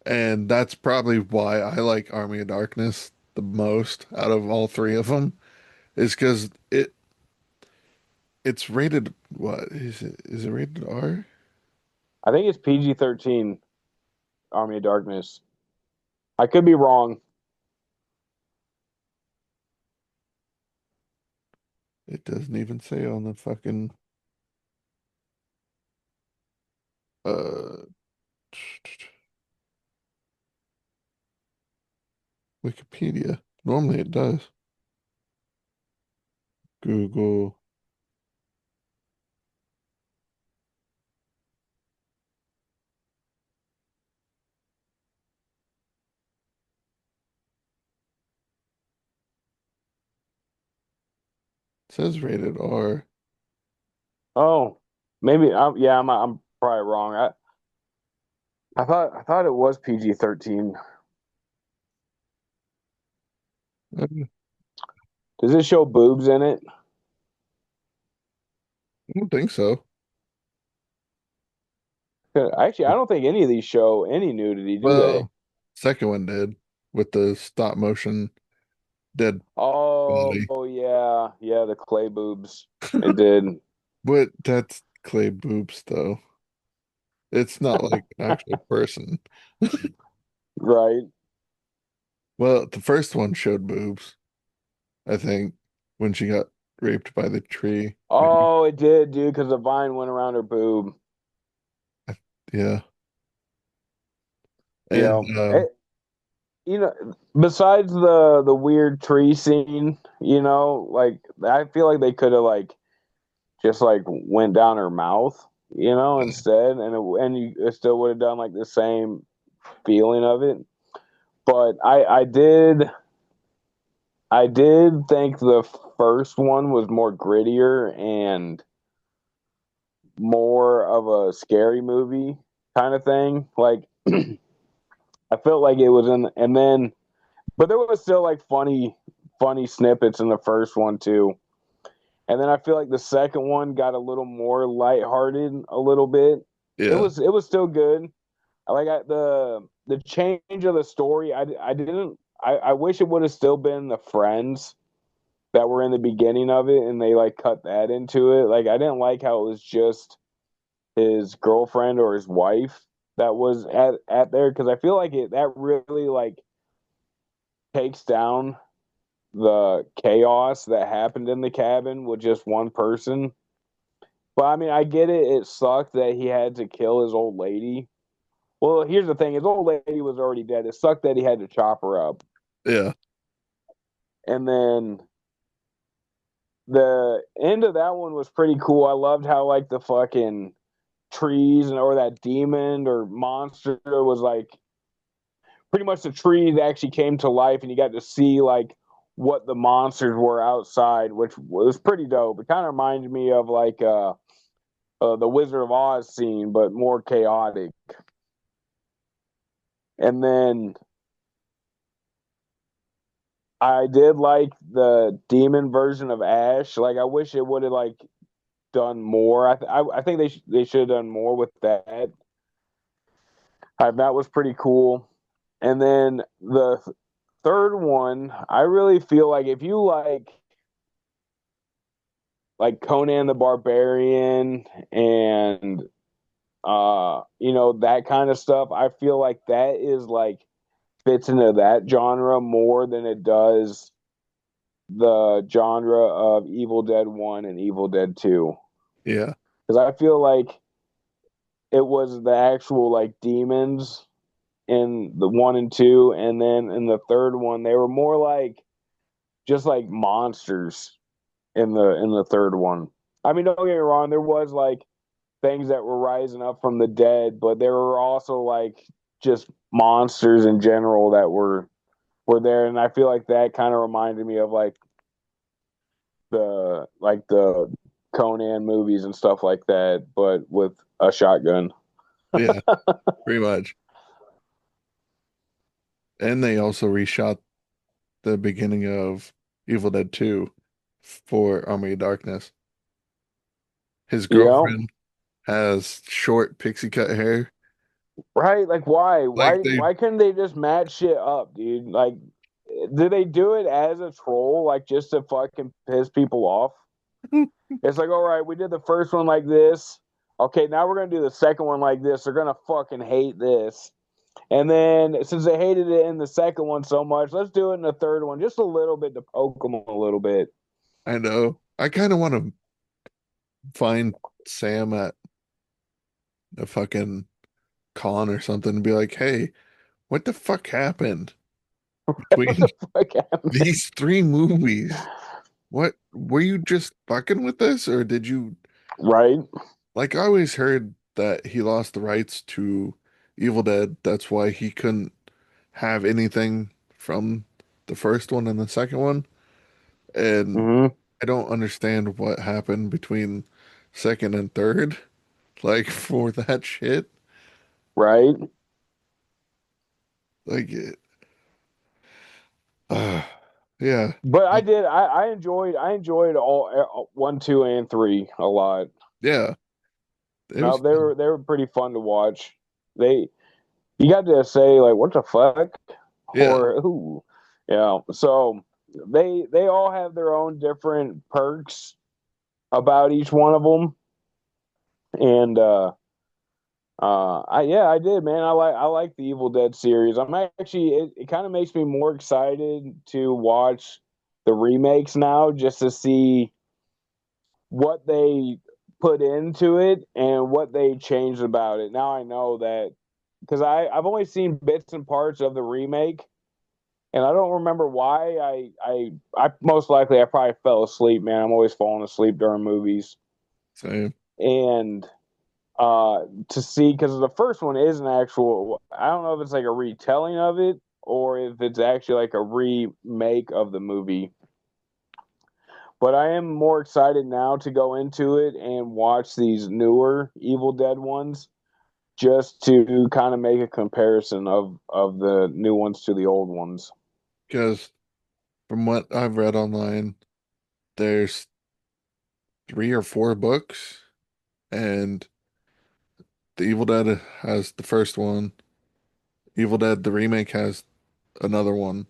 And that's probably why I like Army of Darkness the most out of all three of them, is because it's rated, what is it? Is it rated R? I think it's PG-13, Army of Darkness. I could be wrong. It doesn't even say on the fucking uh Wikipedia. Normally it does. Google. It says rated R. Oh, maybe. Yeah, I'm probably wrong. I thought it was PG-13. I Does it show boobs in it? don't think so. Actually, I don't think any of these show any nudity, do they? Well, second one did with the stop motion dead Oh, body. yeah, yeah, the clay boobs. It did. But that's clay boobs though. It's not like an actual person. Right. Well, the first one showed boobs, I think, when she got raped by the tree. Maybe. Oh, it did, dude, because the vine went around her boob. Yeah. You And know, you know, besides the weird tree scene, like I feel like they could have like just like went down her mouth, instead, it still would have done like the same feeling of it. But I did think the first one was more grittier and more of a scary movie kind of thing. Like I felt like it was and then, but there was still like funny snippets in the first one too. And then I feel like the second one got a little more lighthearted a little bit. It yeah. was it was still good. The change of the story. I didn't. I wish it would have still been the friends that were in the beginning of it, and they like cut that into it. Like I didn't like how it was just his girlfriend or his wife that was at there, because I feel like that really like takes down the chaos that happened in the cabin with just one person. But I mean, I get it. It sucked that he had to kill his old lady. Well, here's the thing: his old lady was already dead. It sucked that he had to chop her up. Yeah. And then the end of that one was pretty cool. I loved how like the fucking trees or that demon or monster was like pretty much the trees actually came to life, and you got to see like what the monsters were outside, which was pretty dope. It kind of reminded me of like the Wizard of Oz scene, but more chaotic. And then I did like the demon version of Ash. Like I wish it would have like done more. I think they should have done more with that. That was pretty cool. And then the third one, I really feel like if you like Conan the Barbarian and that kind of stuff, I feel like that is like fits into that genre more than it does the genre of Evil Dead 1 and Evil Dead 2. Yeah. Because I feel like it was the actual like demons in the 1 and 2, and then in the third one they were more like just like monsters in the third one. I mean, don't get me wrong, there was like things that were rising up from the dead, but there were also like just monsters in general that were there, and I feel like that kind of reminded me of like the Conan movies and stuff like that, but with a shotgun. Yeah, pretty much. And they also reshot the beginning of Evil Dead 2 for Army of Darkness. His Yeah. girlfriend has short pixie cut hair. Right? Like why? Like Why they why couldn't they just match shit up, dude? Like did they do it as a troll, like just to fucking piss people off? It's like, all right, we did the first one like this. Okay, now we're gonna do the second one like this. They're gonna fucking hate this. And then since they hated it in the second one so much, let's do it in the third one just a little bit to poke them a little bit. I know. I kind of want to find Sam at a fucking con or something and be like, "Hey, what the fuck happened What between the fuck happened? these three movies? What were you just fucking with this, or did you Right? like? I always heard that he lost the rights to Evil Dead. That's why he couldn't have anything from the first one and the second one. And Mm-hmm. I don't understand what happened between second and third, like for that shit. Right? Like, uh, yeah, But I did. I enjoyed all one, two, and three a lot. yeah, it No, was, they were pretty fun to watch. They you got to say like what the fuck yeah, or who, yeah. So they all have their own different perks about each one of them, and I yeah I did man. I like the Evil Dead series. I'm actually it kind of makes me more excited to watch the remakes now just to see what they put into it and what they changed about it. Now I know that because I've only seen bits and parts of the remake, and I don't remember why. I most likely I probably fell asleep. Man, I'm always falling asleep during movies, same. and to see because the first one is an actual. I don't know if it's like a retelling of it or if it's actually like a remake of the movie. But I am more excited now to go into it and watch these newer Evil Dead ones just to kind of make a comparison of the new ones to the old ones. Because from what I've read online, there's three or four books, and the Evil Dead has the first one. Evil Dead the remake has another one,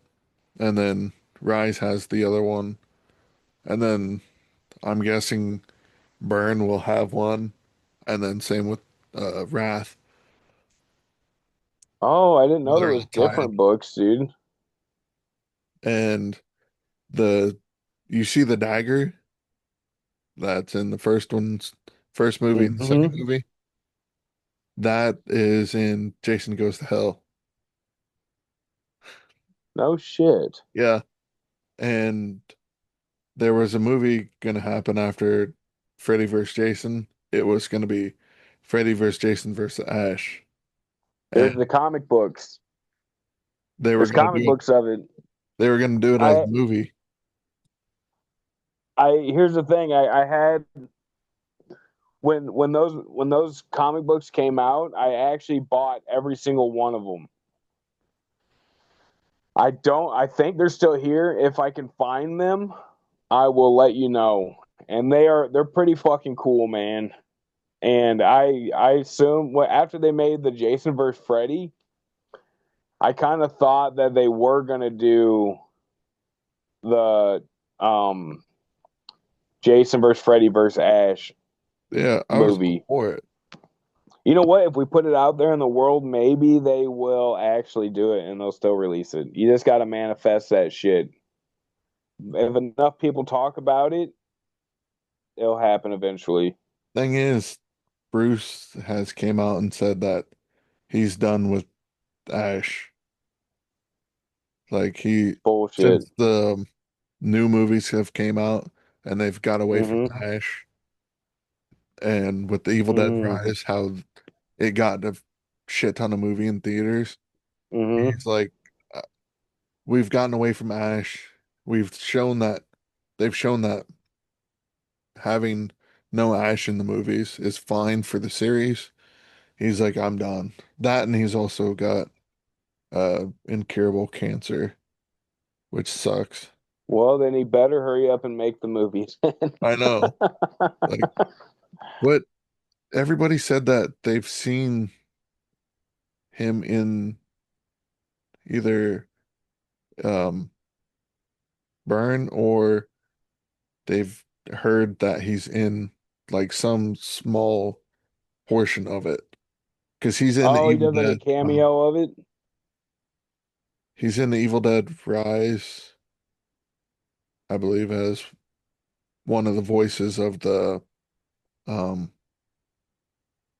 and then Rise has the other one, and then I'm guessing Burn will have one, and then same with Wrath. Oh, I didn't know there They're was all tied. different books, dude. And the you see the dagger that's in the first movie and the second Hmm. movie. That is in Jason Goes to Hell. No shit. Yeah. And there was a movie gonna happen after Freddy vs. Jason. It was gonna be Freddy vs. Jason versus Ash. There's And the comic books. they were There's gonna comic do it. books of it. They were gonna do it as a I movie. here's the thing. I had when those comic books came out, I actually bought every single one of them. I think they're still here. If I can find them, I will let you know. And they're pretty fucking cool, man. And I assume after they made the Jason versus Freddy, I kind of thought that they were gonna do the um Jason versus Freddy versus Ash Yeah, I was all movie. for it. You know what? If we put it out there in the world, maybe they will actually do it and they'll still release it. You just got to manifest that shit. If enough people talk about it, it'll happen eventually. Thing is, Bruce has came out and said that he's done with Ash. Like he, Bullshit. since the new movies have came out and they've got away from Mm-hmm. Ash, and with the Evil Dead Mm-hmm. Rise, how it got a shit ton of movie in theaters. Mm-hmm. He's like, "Uh, we've gotten away from Ash. We've shown that they've shown that having no Ash in the movies is fine for the series." He's like, I'm done. That and he's also got incurable cancer, which sucks. Well, then he better hurry up and make the movies. I know. Like what everybody said that they've seen him in either um Burn or they've heard that he's in like some small portion of it. Because he's in the Oh, he Evil does like a Dead. cameo of it. He's in the Evil Dead Rise, I believe, as one of the voices of the um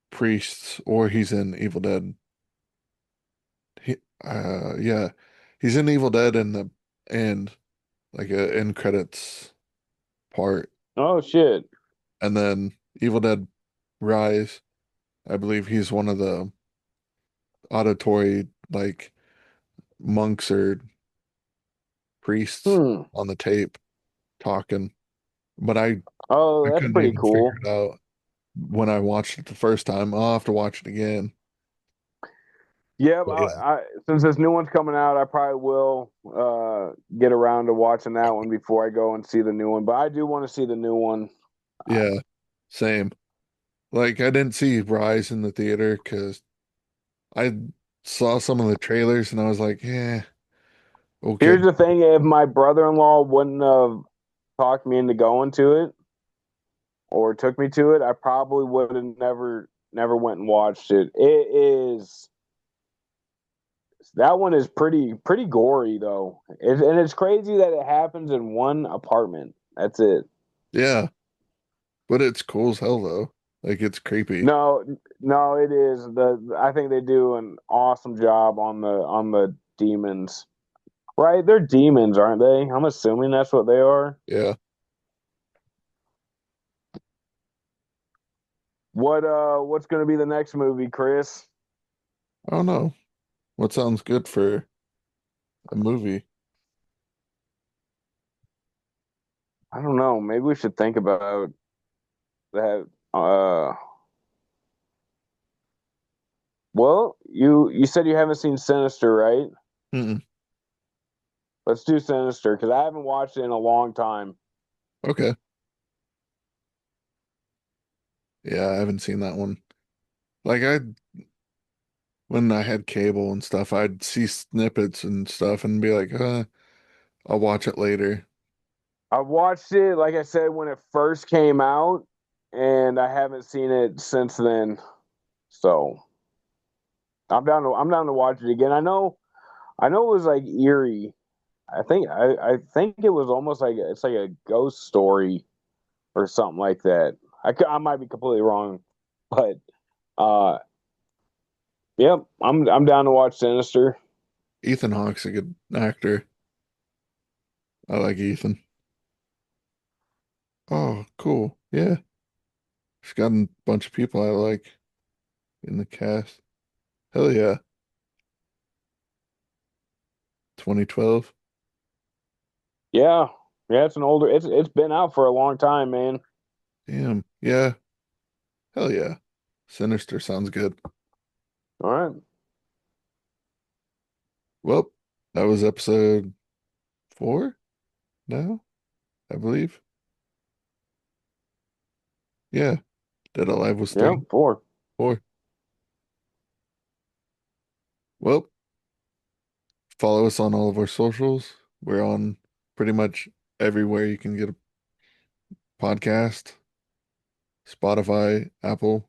priests, or he's in Evil Dead. Yeah, he's in Evil Dead in the end, like a end credits part, Oh shit. and then Evil Dead Rise, I believe he's one of the auditory like monks or priests Hmm. on the tape talking. But Oh, I that's couldn't pretty even figure cool. it out when I watched it the first time. I'll have to watch it again. Yeah, But yeah, since this new one's coming out, I probably will get around to watching that one before I go and see the new one. But I do want to see the new one. yeah, same. Like I didn't see Rise in the theater because I saw some of the trailers and I was like, yeah, okay. Here's the thing: if my brother-in-law wouldn't have talked me into going to it or took me to it, I probably would have never went and watched it. It is that one is pretty gory though, and it's crazy that it happens in one apartment. That's it. Yeah, but it's cool as hell though. Like it's creepy. No, no, it is I think they do an awesome job on the demons. Right? They're demons, aren't they? I'm assuming that's what they are. Yeah. What's gonna be the next movie, Chris? I don't know. What sounds good for a movie? I don't know. Maybe we should think about that. Well, you said you haven't seen Sinister, right? Mm-mm. Let's do Sinister because I haven't watched it in a long time. Okay. Yeah, I haven't seen that one. Like when I had cable and stuff, I'd see snippets and stuff and be like, I'll watch it later. I watched it, like I said, when it first came out, and I haven't seen it since then. So I'm down to watch it again. I know it was like eerie. I think it was almost like it's like a ghost story or something like that. I might be completely wrong, but uh, yep, I'm down to watch Sinister. Ethan Hawke's a good actor. I like Ethan. Oh, cool. Yeah. She's got a bunch of people I like in the cast. Hell yeah. 2012. Yeah, yeah, it's an older. It's been out for a long time, man. Damn. Yeah. Hell yeah. Sinister sounds good. All right. Well, that was episode 4 now, I believe. Yeah. Dead Alive was Yeah, 3. four. 4. Well, follow us on all of our socials. We're on pretty much everywhere you can get a podcast. Spotify, Apple,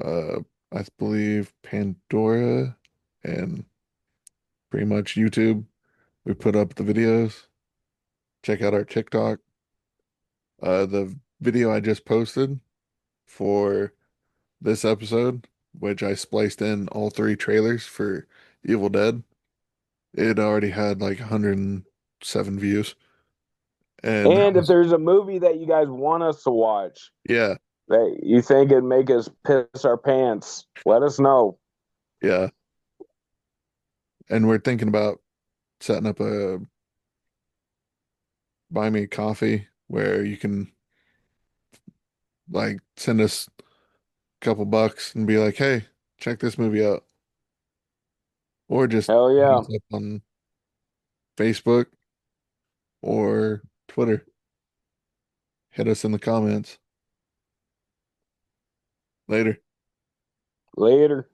uh, I believe Pandora, and pretty much YouTube. We put up the videos. Check out our TikTok. The video I just posted for this episode, which I spliced in all 3 trailers for Evil Dead, it already had like 107 views. And that And if was, there's a movie that you guys want us to watch yeah, that you think it'd make us piss our pants, let us know. yeah. And we're thinking about setting up a buy me a coffee where you can like send us couple bucks and be like, hey, check this movie out. Or just Hell hit yeah. us up on Facebook or Twitter. Hit us in the comments. Later. Later.